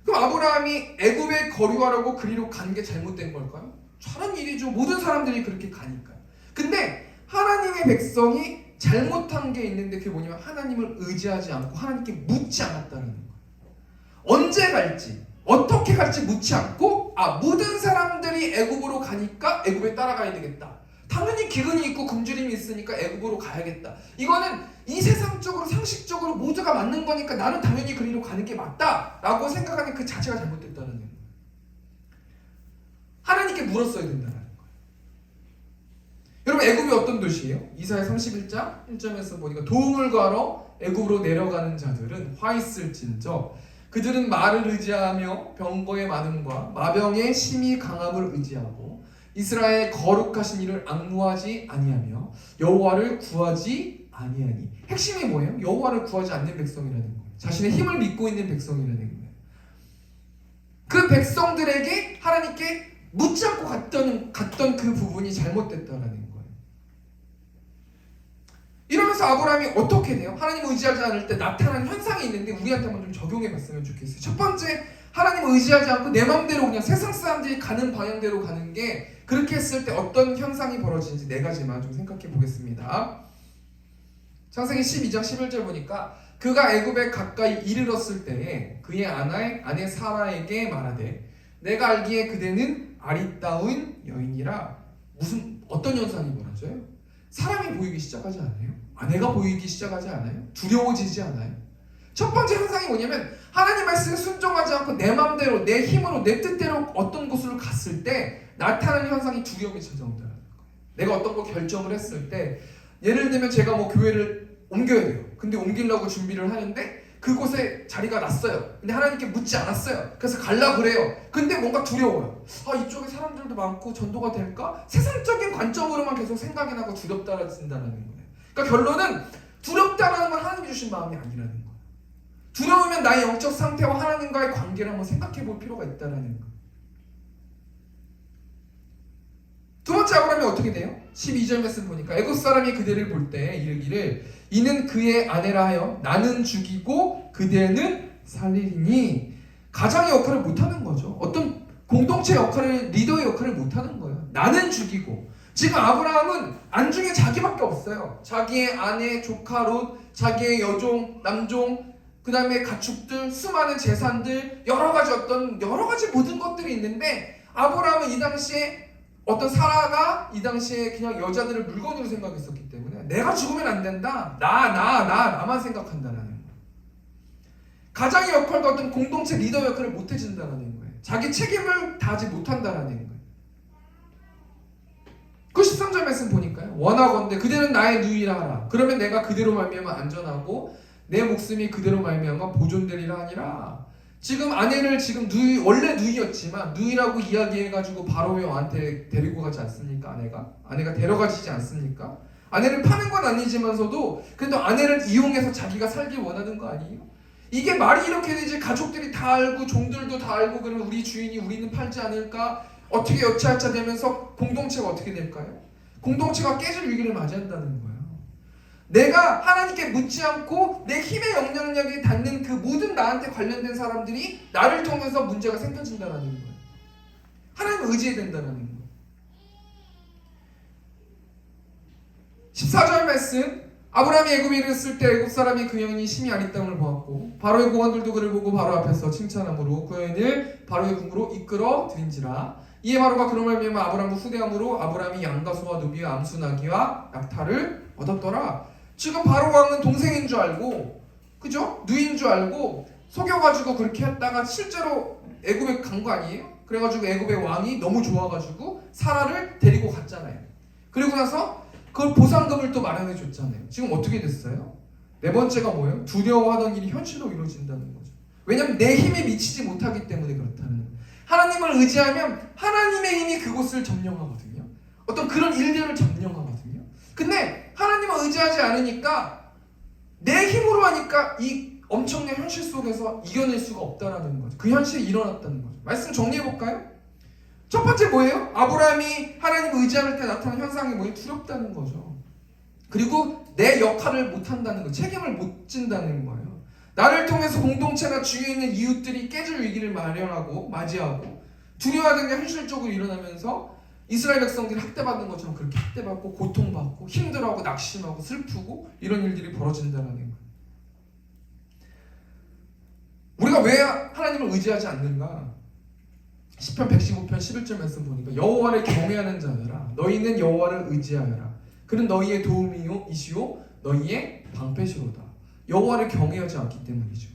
그럼 아브라함이 애굽에 거류하라고 그리로 간 게 잘못된 걸까요? 잘한 일이죠. 모든 사람들이 그렇게 가니까. 근데 하나님의 백성이 잘못한 게 있는데 그게 뭐냐면 하나님을 의지하지 않고 하나님께 묻지 않았다는 거예요. 언제 갈지 어떻게 갈지 묻지 않고 모든 사람들이 애굽으로 가니까 애굽에 따라가야 되겠다. 당연히 기근이 있고 굶주림이 있으니까 애굽으로 가야겠다. 이거는 이 세상적으로 상식적으로 모두가 맞는 거니까 나는 당연히 그리로 가는 게 맞다라고 생각하는 그 자체가 잘못됐다는 거예요. 하나님께 물었어야 된다는 거예요. 여러분 애굽이 어떤 도시예요? 이사야 31장 1절에서 보니까 도움을 구하러 애굽으로 내려가는 자들은 화 있을진저 그들은 말을 의지하며 병거의 많음과 마병의 심히 강함을 의지하고 이스라엘 거룩하신 이를 앙무하지 아니하며 여호와를 구하지 아니하니. 핵심이 뭐예요? 여호와를 구하지 않는 백성이라는 거예요. 자신의 힘을 믿고 있는 백성이라는 거예요. 그 백성들에게 하나님께 묻지 않고 갔던 그 부분이 잘못됐다라는 거예요. 이러면서 아브라함이 어떻게 돼요? 하나님 의지하지 않을 때 나타나는 현상이 있는데 우리한테 한번 좀 적용해 봤으면 좋겠어요. 첫 번째, 하나님을 의지하지 않고 내 마음대로 그냥 세상 사람들이 가는 방향대로 가는 게 그렇게 했을 때 어떤 현상이 벌어지는지 네 가지만 좀 생각해 보겠습니다. 창세기 12장 11절 보니까 그가 애굽에 가까이 이르렀을 때에 그의 아내 사라에게 말하되 내가 알기에 그대는 아리따운 여인이라. 어떤 현상이 벌어져요? 사람이 보이기 시작하지 않아요? 아내가 보이기 시작하지 않아요? 두려워지지 않아요? 첫 번째 현상이 뭐냐면 하나님 말씀에 순종하지 않고 내 마음대로 내 힘으로 내 뜻대로 어떤 곳을 갔을 때 나타나는 현상이 두려움이 찾아온다는 거예요. 내가 어떤 거 결정을 했을 때 예를 들면 제가 뭐 교회를 옮겨야 돼요. 근데 옮기려고 준비를 하는데 그곳에 자리가 났어요. 근데 하나님께 묻지 않았어요. 그래서 가려고 그래요. 근데 뭔가 두려워요. 이쪽에 사람들도 많고 전도가 될까? 세상적인 관점으로만 계속 생각이 나고 두렵다라는 거예요. 그러니까 결론은 두렵다라는 건 하나님이 주신 마음이 아니라는 거예요. 두려우면 나의 영적 상태와 하나님과의 관계를 한번 생각해 볼 필요가 있다는 거예요. 두 번째 아브라함이 어떻게 돼요? 12절 말씀 보니까 애굽 사람이 그대를 볼 때 이르기를 이는 그의 아내라 하여 나는 죽이고 그대는 살리리니. 가장의 역할을 못하는 거죠. 어떤 공동체 역할을, 리더의 역할을 못하는 거예요. 나는 죽이고. 지금 아브라함은 안중에 자기밖에 없어요. 자기의 아내, 조카 롯, 자기의 여종, 남종, 그 다음에 가축들, 수많은 재산들, 여러 가지 모든 것들이 있는데 아브라함은 이 당시에 어떤 사라가 이 당시에 그냥 여자들을 물건으로 생각했었기 때문에 내가 죽으면 안 된다. 나만 생각한다라는 거예요. 가장의 역할과 어떤 공동체 리더 역할을 못 해준다라는 거예요. 자기 책임을 다하지 못한다라는 거예요. 그 13절 말씀 보니까요. 원하건대 그대는 나의 누이라 하라. 그러면 내가 그대로 말미암아 안전하고 내 목숨이 그대로 말미암아 보존되리라 하니라. 지금 아내를 원래 누이였지만 누이라고 이야기해가지고 바로의 왕한테 데리고 가지 않습니까? 아내가 데려가지지 않습니까? 아내를 파는 건 아니지만서도 그래도 아내를 이용해서 자기가 살길 원하는 거 아니에요? 이게 말이 이렇게 되지 가족들이 다 알고 종들도 다 알고 그러면 우리 주인이 우리는 팔지 않을까? 어떻게 여차여차 되면서 공동체가 어떻게 될까요? 공동체가 깨질 위기를 맞이한다는 거예요. 내가 하나님께 묻지 않고 내 힘의 영향력이 닿는 그 모든 나한테 관련된 사람들이 나를 통해서 문제가 생겨진다는 거예요. 하나님을 의지해야 된다는 거예요. 14절 말씀, 아브라함이 애굽에 이르렀을 때 애굽 사람이 그 여인이 심히 아리따움을 보았고 바로의 공원들도 그를 보고 바로 앞에서 칭찬함으로 그 여인을 바로의 궁으로 이끌어 들인지라. 이에 바로가 그런 말미암아 아브라함을 후대함으로 아브라함이 양과 소와 누비와 암수 나귀와 낙타를 얻었더라. 지금 바로 왕은 동생인 줄 알고, 그죠? 누이인 줄 알고 속여가지고 그렇게 했다가 실제로 애굽에 간 거 아니에요? 그래가지고 애굽의 왕이 너무 좋아가지고 사라를 데리고 갔잖아요. 그리고 나서 그걸 보상금을 또 마련해 줬잖아요. 지금 어떻게 됐어요? 네 번째가 뭐예요? 두려워하던 일이 현실로 이루어진다는 거죠. 왜냐면 내 힘에 미치지 못하기 때문에 그렇다는 거예요. 하나님을 의지하면 하나님의 힘이 그곳을 점령하거든요. 어떤 그런 일들을 점령하거든요. 근데 하나님을 의지하지 않으니까 내 힘으로 하니까 이 엄청난 현실 속에서 이겨낼 수가 없다라는 거죠. 그 현실이 일어났다는 거죠. 말씀 정리해볼까요? 첫 번째 뭐예요? 아브라함이 하나님을 의지할 때 나타나는 현상이 뭐예요? 두렵다는 거죠. 그리고 내 역할을 못한다는 거, 책임을 못 진다는 거예요. 나를 통해서 공동체나 주위에 있는 이웃들이 깨질 위기를 맞이하고 두려워하는 게 현실적으로 일어나면서 이스라엘 백성들이 학대받는 것처럼 그렇게 학대받고 고통받고 힘들어하고 낙심하고 슬프고 이런 일들이 벌어진다는 거예요. 우리가 왜 하나님을 의지하지 않는가? 시편 115편 11절 말씀 보니까 여호와를 경외하는 자들아 너희는 여호와를 의지하여라. 그는 너희의 도움이시오 너희의 방패시로다. 여호와를 경외하지 않기 때문이죠.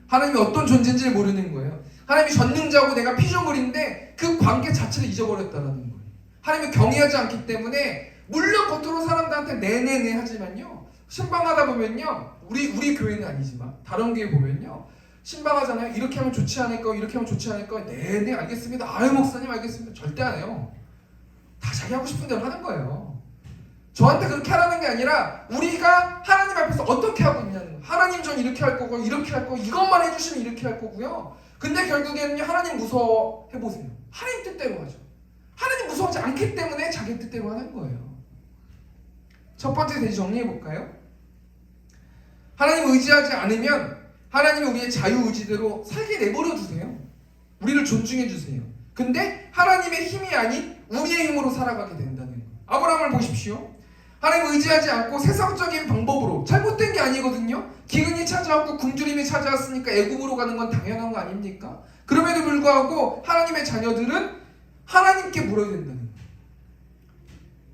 하나님이 어떤 존재인지 모르는 거예요. 하나님이 전능자고 내가 피조물인데 그 관계 자체를 잊어버렸다는 거예요. 하나님을 경외하지 않기 때문에 물론 겉으로 사람들한테 네네네 하지만요, 신방하다 보면요, 우리 교회는 아니지만 다른 교회 보면요, 신방하잖아요. 이렇게 하면 좋지 않을까, 이렇게 하면 좋지 않을까. 네네 알겠습니다. 아유 목사님 알겠습니다. 절대 안 해요. 다 자기 하고 싶은 대로 하는 거예요. 저한테 그렇게 하라는 게 아니라 우리가 하나님 앞에서 어떻게 하고 있냐는 거예요. 하나님 전 이렇게 할 거고 이렇게 할 거고 이것만 해주시면 이렇게 할 거고요. 근데 결국에는요, 하나님 무서워해보세요. 하나님 뜻대로 하죠. 하나님 무서워하지 않기 때문에 자기 뜻대로 하는 거예요. 첫 번째 대지 정리해볼까요? 하나님 의지하지 않으면 하나님이 우리의 자유의지대로 살게 내버려 두세요. 우리를 존중해 주세요. 근데 하나님의 힘이 아닌 우리의 힘으로 살아가게 된다는 거예요. 아브라함을 보십시오. 하나님 의지하지 않고 세상적인 방법으로, 잘못된 게 아니거든요. 기근이 찾아왔고 굶주림이 찾아왔으니까 애굽으로 가는 건 당연한 거 아닙니까? 그럼에도 불구하고 하나님의 자녀들은 하나님께 물어야 된다는 거예요.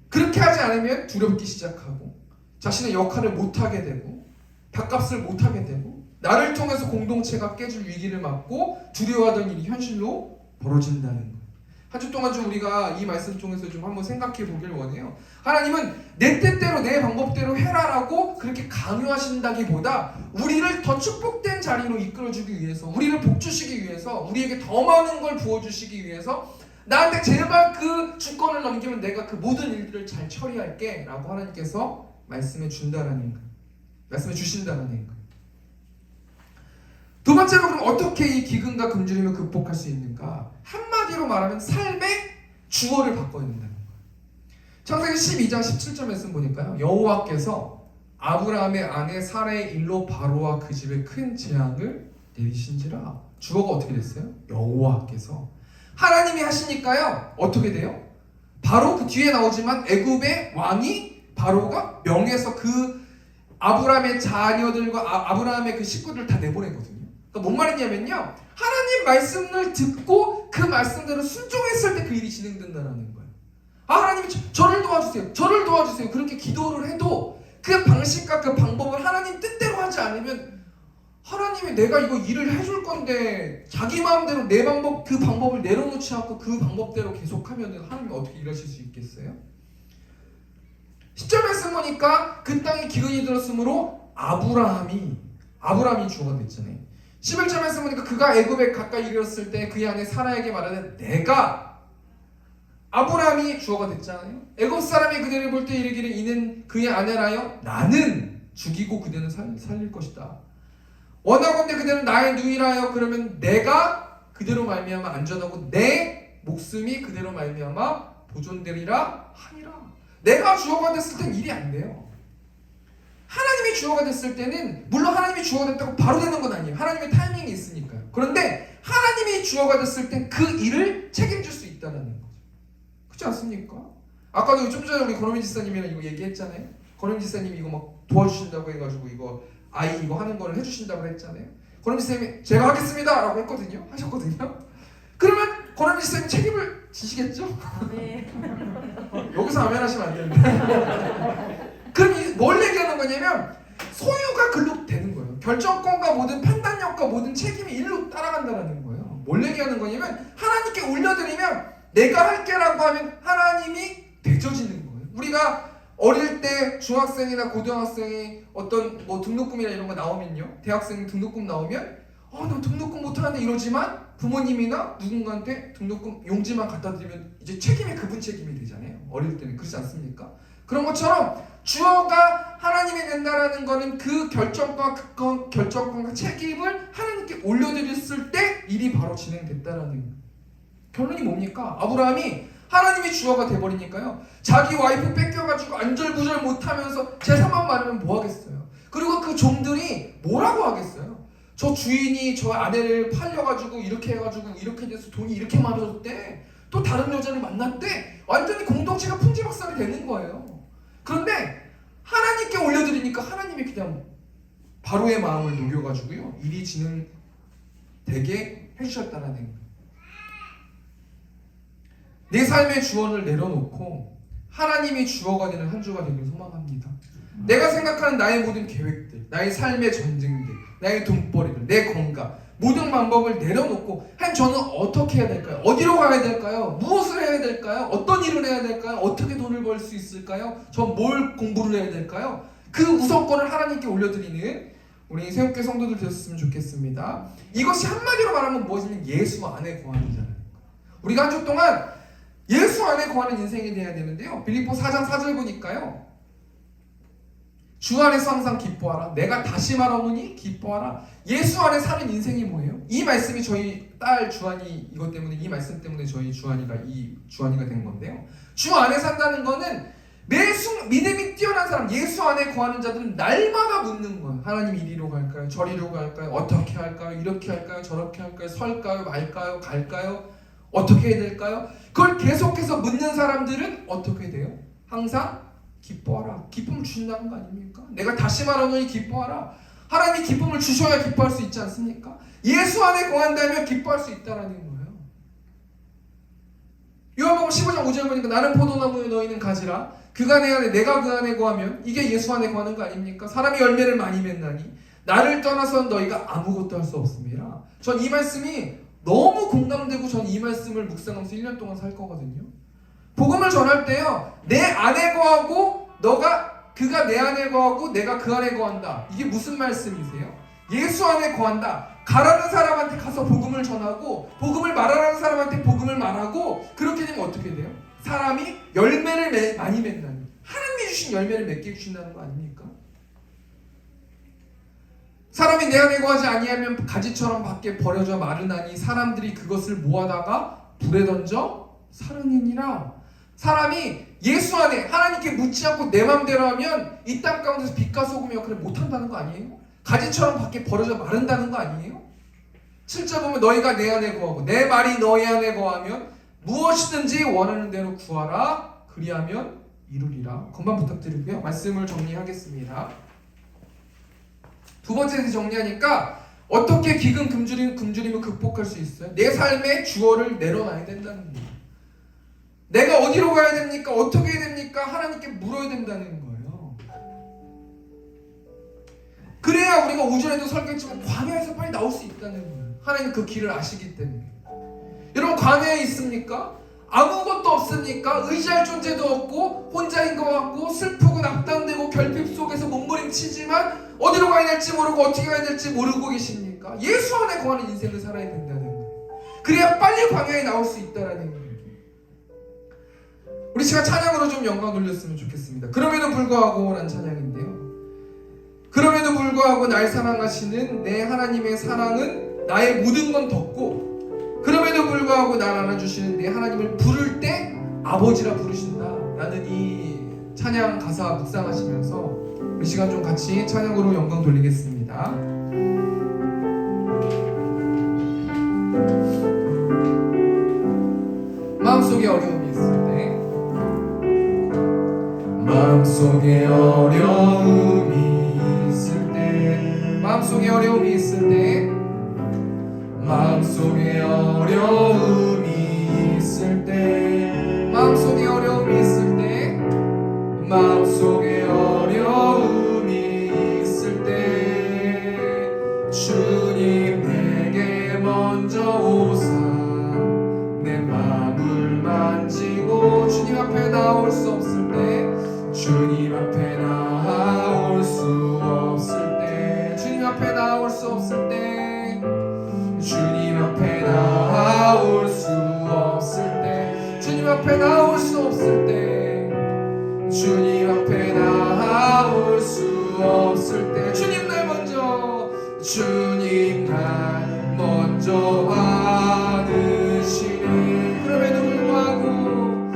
그렇게 하지 않으면 두렵기 시작하고 자신의 역할을 못하게 되고 밥값을 못하게 되고 나를 통해서 공동체가 깨질 위기를 맞고 두려워하던 일이 현실로 벌어진다는 거예요. 한 주 동안 좀 우리가 이 말씀 통해서 좀 한번 생각해 보길 원해요. 하나님은 내 뜻대로 내 방법대로 해라라고 그렇게 강요하신다기보다 우리를 더 축복된 자리로 이끌어주기 위해서, 우리를 복주시기 위해서, 우리에게 더 많은 걸 부어주시기 위해서 나한테 제발 그 주권을 넘기면 내가 그 모든 일들을 잘 처리할게 라고 하나님께서 말씀해 준다라는 거예요. 말씀해 주신다라는 거예요. 두 번째로, 그럼 어떻게 이 기근과 굶주림을 극복할 수 있는가? 한마디로 말하면 삶의 주어를 바꿔야 된다는 거예요. 창세기 12장 17절 말씀 보니까요, 여호와께서 아브라함의 아내 사라의 일로 바로와 그 집에 큰 재앙을 내리신지라. 주어가 어떻게 됐어요? 여호와께서. 하나님이 하시니까요, 어떻게 돼요? 바로 그 뒤에 나오지만 애굽의 왕이, 바로가 명해서 그 아브라함의 자녀들과 아브라함의 그 식구들을 다 내보내거든요. 그러니까 뭔 말이냐면요, 하나님 말씀을 듣고 그 말씀대로 순종했을 때 그 일이 진행된다는 거예요. 하나님이 저를 도와주세요, 저를 도와주세요, 그렇게 기도를 해도 그 방식과 그 방법을 하나님 뜻대로 하지 않으면, 하나님이 내가 이거 일을 해줄 건데 자기 마음대로 내 방법, 그 방법을 내려놓지 않고 그 방법대로 계속하면 하나님이 어떻게 일하실 수 있겠어요? 10절 말씀 보니까 그 땅에 기근이 들었으므로 아브라함이 주어가 됐잖아요. 11절 말씀 보니까 그가 애굽에 가까이 이르렀을 때 그의 아내 사라에게 말하되 내가, 아브라함이 주어가 됐잖아요. 애굽 사람이 그대를 볼 때 이르기를 이는 그의 아내라여 나는 죽이고 그대는 살릴 것이다. 원하건대 그대는 나의 누이라여 그러면 내가 그대로 말미암아 안전하고 내 목숨이 그대로 말미암아 보존되리라 하니라. 내가 주어가 됐을 땐 일이 안 돼요. 하나님이 주어가 됐을 때는, 물론 하나님이 주어가 됐다고 바로 되는 건 아니에요. 하나님의 타이밍이 있으니까요. 그런데 하나님이 주어가 됐을 땐 그 일을 책임질 수 있다는 거죠. 그렇지 않습니까? 아까도 좀 전에 우리 권호민 지사님이랑 이거 얘기했잖아요. 권호민 지사님이 이거 막 도와주신다고 해가지고 이거 아이 이거 하는 거를 해주신다고 했잖아요. 권호민 지사님이 제가 하겠습니다 라고 했거든요. 하셨거든요. 그러면 권호민 지사님 책임을 지시겠죠? 네. 여기서 아멘 하시면 안 되는데. 그럼 뭘 얘기하는 거냐면 소유가 글로 되는 거예요. 결정권과 모든 판단력과 모든 책임이 일로 따라간다는 거예요. 뭘 얘기하는 거냐면 하나님께 올려드리면 내가 할게라고 하면 하나님이 되져지는 거예요. 우리가 어릴 때 중학생이나 고등학생이 어떤 뭐 등록금이나 이런 거 나오면요, 대학생 등록금 나오면 나 등록금 못하는데 이러지만 부모님이나 누군가한테 등록금 용지만 갖다 드리면 이제 책임이 그분 책임이 되잖아요. 어릴 때는 그렇지 않습니까? 그런 것처럼 주어가 하나님이 된다라는 거는 그 결정권과 책임을 하나님께 올려드렸을 때 일이 바로 진행됐다라는 거예요. 결론이 뭡니까? 아브라함이 하나님이 주어가 돼버리니까요. 자기 와이프 뺏겨가지고 안절부절 못하면서 재산만 많으면 뭐 하겠어요. 그리고 그 종들이 뭐라고 하겠어요. 저 주인이 저 아내를 팔려가지고 이렇게 해가지고 이렇게 돼서 돈이 이렇게 많아졌대. 또 다른 여자를 만났대. 완전히 공동체가 풍지박산이 되는 거예요. 그런데 하나님께 올려드리니까 하나님이 그냥 바로의 마음을 녹여가지고요. 일이 진행되게 해주셨다는 거예요. 내 삶의 주원을 내려놓고 하나님이 주어가 되는 한 주가 되길 소망합니다. 내가 생각하는 나의 모든 계획들, 나의 삶의 전쟁들, 나의 돈벌이들, 내 건강, 모든 방법을 내려놓고 저는 어떻게 해야 될까요? 어디로 가야 될까요? 무엇을 해야 될까요? 어떤 일을 해야 될까요? 어떻게 돈을 벌 수 있을까요? 전 뭘 공부를 해야 될까요? 그 우선권을 하나님께 올려드리는 우리 새롭게 성도들 되었으면 좋겠습니다. 이것이 한마디로 말하면 무엇이냐면 예수 안에 거하는 자라는 거예요. 우리가 한 주 동안 예수 안에 거하는 인생이 되어야 되는데요. 빌립보 4장 4절 보니까요. 주 안에서 항상 기뻐하라. 내가 다시 말하노니 기뻐하라. 예수 안에 사는 인생이 뭐예요? 이 말씀이 저희 딸 주한이 이것 때문에 이 말씀 때문에 저희 주한이가 된 건데요. 주 안에 산다는 거는 믿음이 뛰어난 사람, 예수 안에 거하는 자들은 날마다 묻는 거예요. 하나님 이리로 갈까요? 저리로 갈까요? 어떻게 할까요? 이렇게 할까요? 저렇게 할까요? 설까요? 말까요? 갈까요? 어떻게 해야 될까요? 그걸 계속해서 묻는 사람들은 어떻게 돼요? 항상 기뻐하라. 기쁨을 주신다는 거 아닙니까? 내가 다시 말하노니 기뻐하라. 하나님이 기쁨을 주셔야 기뻐할 수 있지 않습니까? 예수 안에 거한다면 기뻐할 수 있다라는 거예요. 요한복음 15장 5절 보니까 나는 포도나무에 너희는 가지라. 그가 내 안에 내가 그 안에 거하면 이게 예수 안에 거하는 거 아닙니까? 사람이 열매를 많이 맺나니 나를 떠나서는 너희가 아무것도 할 수 없습니다. 전 이 말씀이 너무 공감되고 전 이 말씀을 묵상하면서 1년 동안 살 거거든요. 복음을 전할 때요. 내 안에 거하고 그가 내 안에 거하고 내가 그 안에 거한다. 이게 무슨 말씀이세요? 예수 안에 거한다. 가라는 사람한테 가서 복음을 전하고 복음을 말하라는 사람한테 복음을 말하고 그렇게 되면 어떻게 돼요? 사람이 열매를 많이 맺나니 하나님이 주신 열매를 맺게 주신다는 거 아닙니까? 사람이 내 안에 거하지 아니하면 가지처럼 밖에 버려져 마르나니 사람들이 그것을 모아다가 불에 던져 사르니니라. 사람이 예수 안에 하나님께 묻지 않고 내 맘대로 하면 이 땅 가운데서 빛과 소금의 역할을 못한다는 거 아니에요? 가지처럼 밖에 버려져 마른다는 거 아니에요? 7절 보면 너희가 내 안에 거하고 내 말이 너희 안에 거하면 무엇이든지 원하는 대로 구하라. 그리하면 이루리라. 건반 부탁드리고요. 말씀을 정리하겠습니다. 두 번째 정리하니까 어떻게 기근 굶주림을 극복할 수 있어요? 내 삶의 주어를 내려놔야 된다는 거예요. 내가 어디로 가야 됩니까? 어떻게 해야 됩니까? 하나님께 물어야 된다는 거예요. 그래야 우리가 오전에도 설교했지만 광야에서 빨리 나올 수 있다는 거예요. 하나님 그 길을 아시기 때문에. 여러분 광야에 있습니까? 아무것도 없습니까? 의지할 존재도 없고 혼자인 것 같고 슬프고 낙담되고 결핍 속에서 몸부림치지만 어디로 가야 될지 모르고 어떻게 가야 될지 모르고 계십니까? 예수 안에 거하는 인생을 살아야 된다는 거예요. 그래야 빨리 광야에 나올 수 있다는 거예요. 우리 시간 찬양으로 좀 영광 돌렸으면 좋겠습니다. 그럼에도 불구하고 라는 찬양인데요. 그럼에도 불구하고 날 사랑하시는 내 하나님의 사랑은 나의 모든 건 덮고 그럼에도 불구하고 날 안아주시는 내 하나님을 부를 때 아버지라 부르신다 라는 이 찬양 가사 묵상하시면서 우리 시간 좀 같이 찬양으로 영광 돌리겠습니다. 마음속에 어려움이 있을 때 마음속에 어려움이 있을 때 마음속에 어려움이 있을 때 마음속에 어려움이 있을 때 마음속에 어려움이 있을 때 마음속에 어려움이 있을 때 주님 내게 먼저 오사 내 마음을 만지고 주님 앞에 나올 수 없을 때 주님 앞에 나올 수 없을 때 주님 앞에 나올 수 없을 때 주님 앞에 나올 수 없을 때 주님 앞에 나올 수 없을 때 주님 앞에 나올 수 없을 때 주님 날 먼저 주님 날 먼저 받으시니 그럼에도 불구하고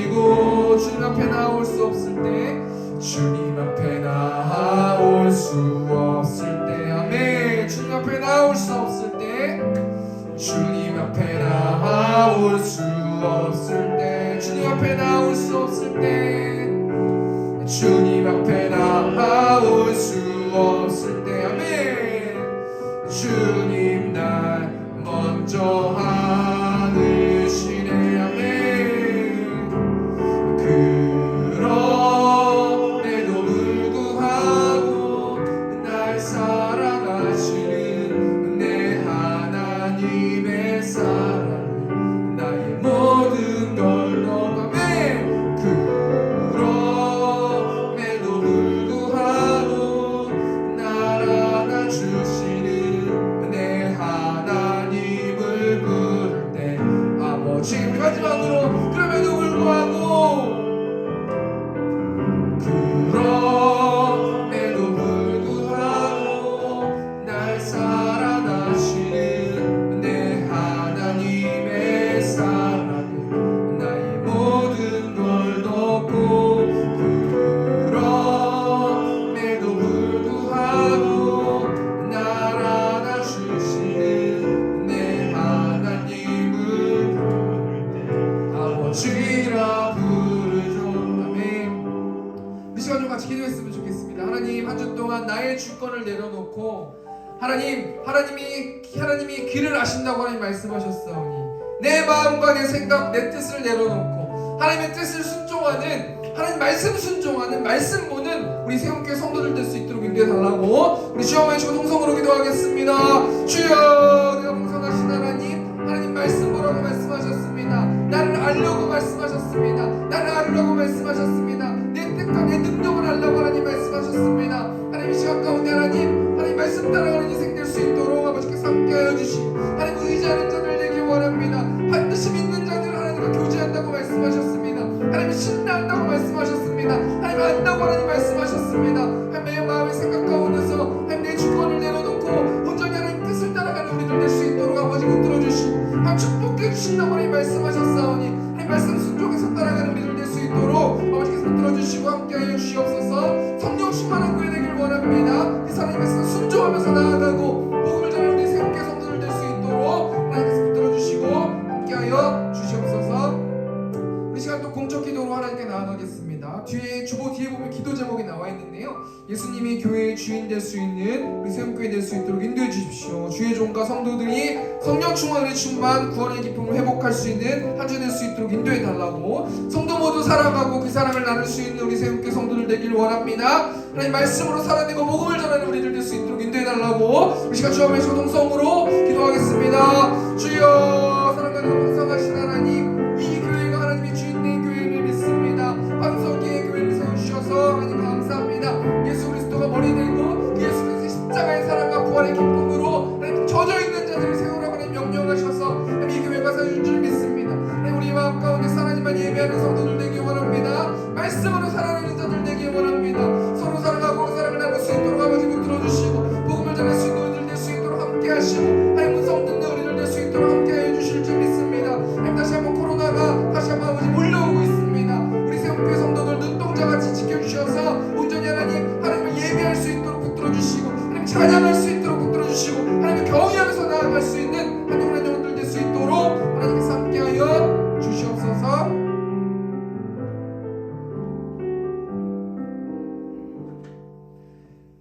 주시고 주님 앞에 나올 수 없을 때 주님 앞에 나올 수 없을 때 아멘 주님 앞에 나올 수 없을 때 주님 앞에 나올 수 없을 때 주님 앞에 나올 수 없을 때 주님 앞에 나올 수 없을 때 아멘 주님 날 먼저 안으시네 아멘 그럼에도 불구하고 날 사랑하시는 내 하나님의 사랑 나의 모든 걸 넘어가면 그럼에도 불구하고 날 안아주시는 내 하나님을 부를 때 아버지 마지막으로 그럼에도 불구하고 그럼에도 불구하고 날 사랑하시는 내 하나님의 사랑은 나의 모든 걸 덮고 그럼에도 불구하고 날 안아주시는 내 하나님을 아버지라 부르죠 아멘 이 시간 좀 같이 기도했으면 좋겠습니다. 하나님 한 주 동안 나의 주권을 내려놓고 하나님이 길을 아신다고 하나님 말씀하셨사오니 내 마음과 내 생각 내 뜻을 내려놓고 하나님의 뜻을 순종하는 하나님 말씀 순종하는 말씀 보는 우리 세움교회 성도들 될 수 있도록 인도해 달라고 우리 주여 마시고 동성으로 기도하겠습니다. 주여 내가 풍성하신 하나님 말씀 보라고 말씀하셨습니다. 나를 알려고 말씀하셨습니다. 나를 알려고 말씀하셨습니다. 내 뜻과 내 능력을 알려고 하나님 말씀하셨습니다. 하나님 이 시간 가운데 하나님 말씀 따라가는 인생 될 수 있도록 아버지께서 함께하여 주시고 하나님 의지하는 자들 되길 원합니다. 반드시 믿는 자들 하나님과 교제한다고 말씀하셨습니다. 하나님 신뢰한다고 말씀하셨습니다. 하나님 안다고 하나님 말씀하셨습니다. 하나님 내 마음의 생각 가운데서 하나님 내 주권을 내려놓고 온전히 하나님 뜻을 따라가는 우리들 될 수 있도록 아버지 붙들어 주시고 하나님 축복해 주신다고 하나님 말씀하셨사오니 하나님 말씀 순종해서 따라가는 우리들 될 수 있도록 아버지께서 붙들어 주시고 함께하여 주시옵소서. 성령 충만한 교회 되길 원합니다. 이 하나님 말씀 순종하면서 나아가고 복음을 전하는 우리 세움교회 성도들 될 수 있도록 하나님께서 붙들어 주시고 함께하여 주시옵소서. 우리 시간 또 공적 기도로 하나님께 나아가겠습니다. 뒤에 주보 뒤에 보면 기도 제목이 나와 있는데요. 예수님이 교회의 주인 될 수 있는 우리 세움교회 될 수 있도록 인도해 주십시오. 주의 종과 성도들이 성령 충만의 충만 구원의 기쁨을 회복할 수 있는 한 주 될 수 있도록 인도해 달라고 성도 모두 살아가고 그 사랑을 나눌 수 있는 우리 세움교회 성도들 되길 원합니다. 하나님 말씀으로 살아내고 복음을 전하는 우리들 될 수 있도록 인도해 달라고 우리 시간 주함의 소동성으로 기도하겠습니다. 주여 사랑하는 풍성하신 하나님 이 교회가 하나님의 주인된 교회를 믿습니다. 황석이의 교회를 세워주셔서 하나님 감사합니다. 예수 그리스도가 머리 되고 그 예수 그리스도의 십자가의 사랑과 구원의 기쁨으로 하나님 젖어있는 자들을 세우라고 하나님 명령하셔서 하나님 이 교회가 세워준 줄 믿습니다. 하나님 우리 마음 가운데 하나님만 예배하는 성도들 되길 원합니다. 말씀으로 살아내는 자들 되길 원합니다. 서로 사랑하고 그 사랑을 나눌 수 있도록 아버지 붙들어 주시고 복음을 전할 수 있는 우리들 될 수 있도록 함께 하시고 하나님 음성 듣는 우리들 될 수 있도록 함께 하여 주실 줄 믿습니다. 하나님 다시 한번 코로나가 다시 한번 아버지 몰려오고 있습니다. 우리 세움교회 성도들 눈동자같이 지켜주셔서 온전히 하나님을 예배할 수 있도록 붙들어 주시고 하나님 찬양할 수 있도록 붙들어 주시고 하나님을 경외하면서 나아갈 수 있는 하나님의 영혼들 될 수 있도록 하나님께서 함께하여 주시옵소서.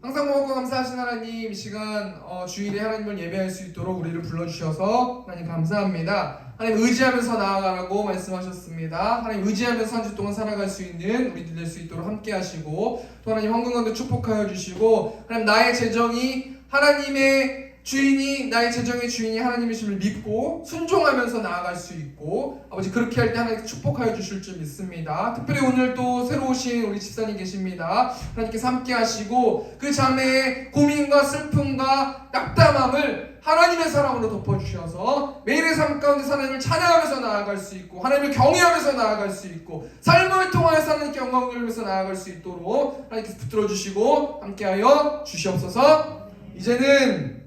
항상 고맙고 감사하신 하나님 이 시간 주일에 하나님을 예배할 수 있도록 우리를 불러주셔서 하나님 감사합니다. 하나님 의지하면서 나아가라고 말씀하셨습니다. 하나님 의지하면서 한 주 동안 살아갈 수 있는 우리들 될 수 있도록 함께 하시고 또 하나님 황금 가운데 축복하여 주시고 하나님 나의 재정이 하나님의 주인이 나의 재정의 주인이 하나님이심을 믿고 순종하면서 나아갈 수 있고 아버지 그렇게 할 때 하나님께 축복하여 주실 줄 믿습니다. 특별히 오늘 또 새로 오신 우리 집사님 계십니다. 하나님께서 함께 하시고 그 자매의 고민과 슬픔과 낙담함을 하나님의 사랑으로 덮어주셔서 매일의 삶 가운데 하나님을 찬양하면서 나아갈 수 있고 하나님을 경외하면서 나아갈 수 있고 삶을 통하여서 하나님께 영광을 돌리면서 나아갈 수 있도록 하나님께서 붙들어주시고 함께하여 주시옵소서. 이제는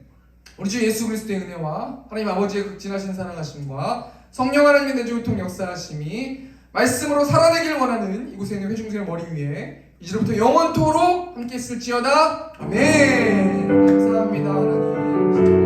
우리 주 예수 그리스도의 은혜와 하나님 아버지의 극진하신 사랑하심과 성령 하나님의 내주교통 역사하심이 말씀으로 살아내길 원하는 이곳에 있는 회중들의 머리 위에 이제부터 영원토록 함께 있을지어다. 아멘. 감사합니다 하나님.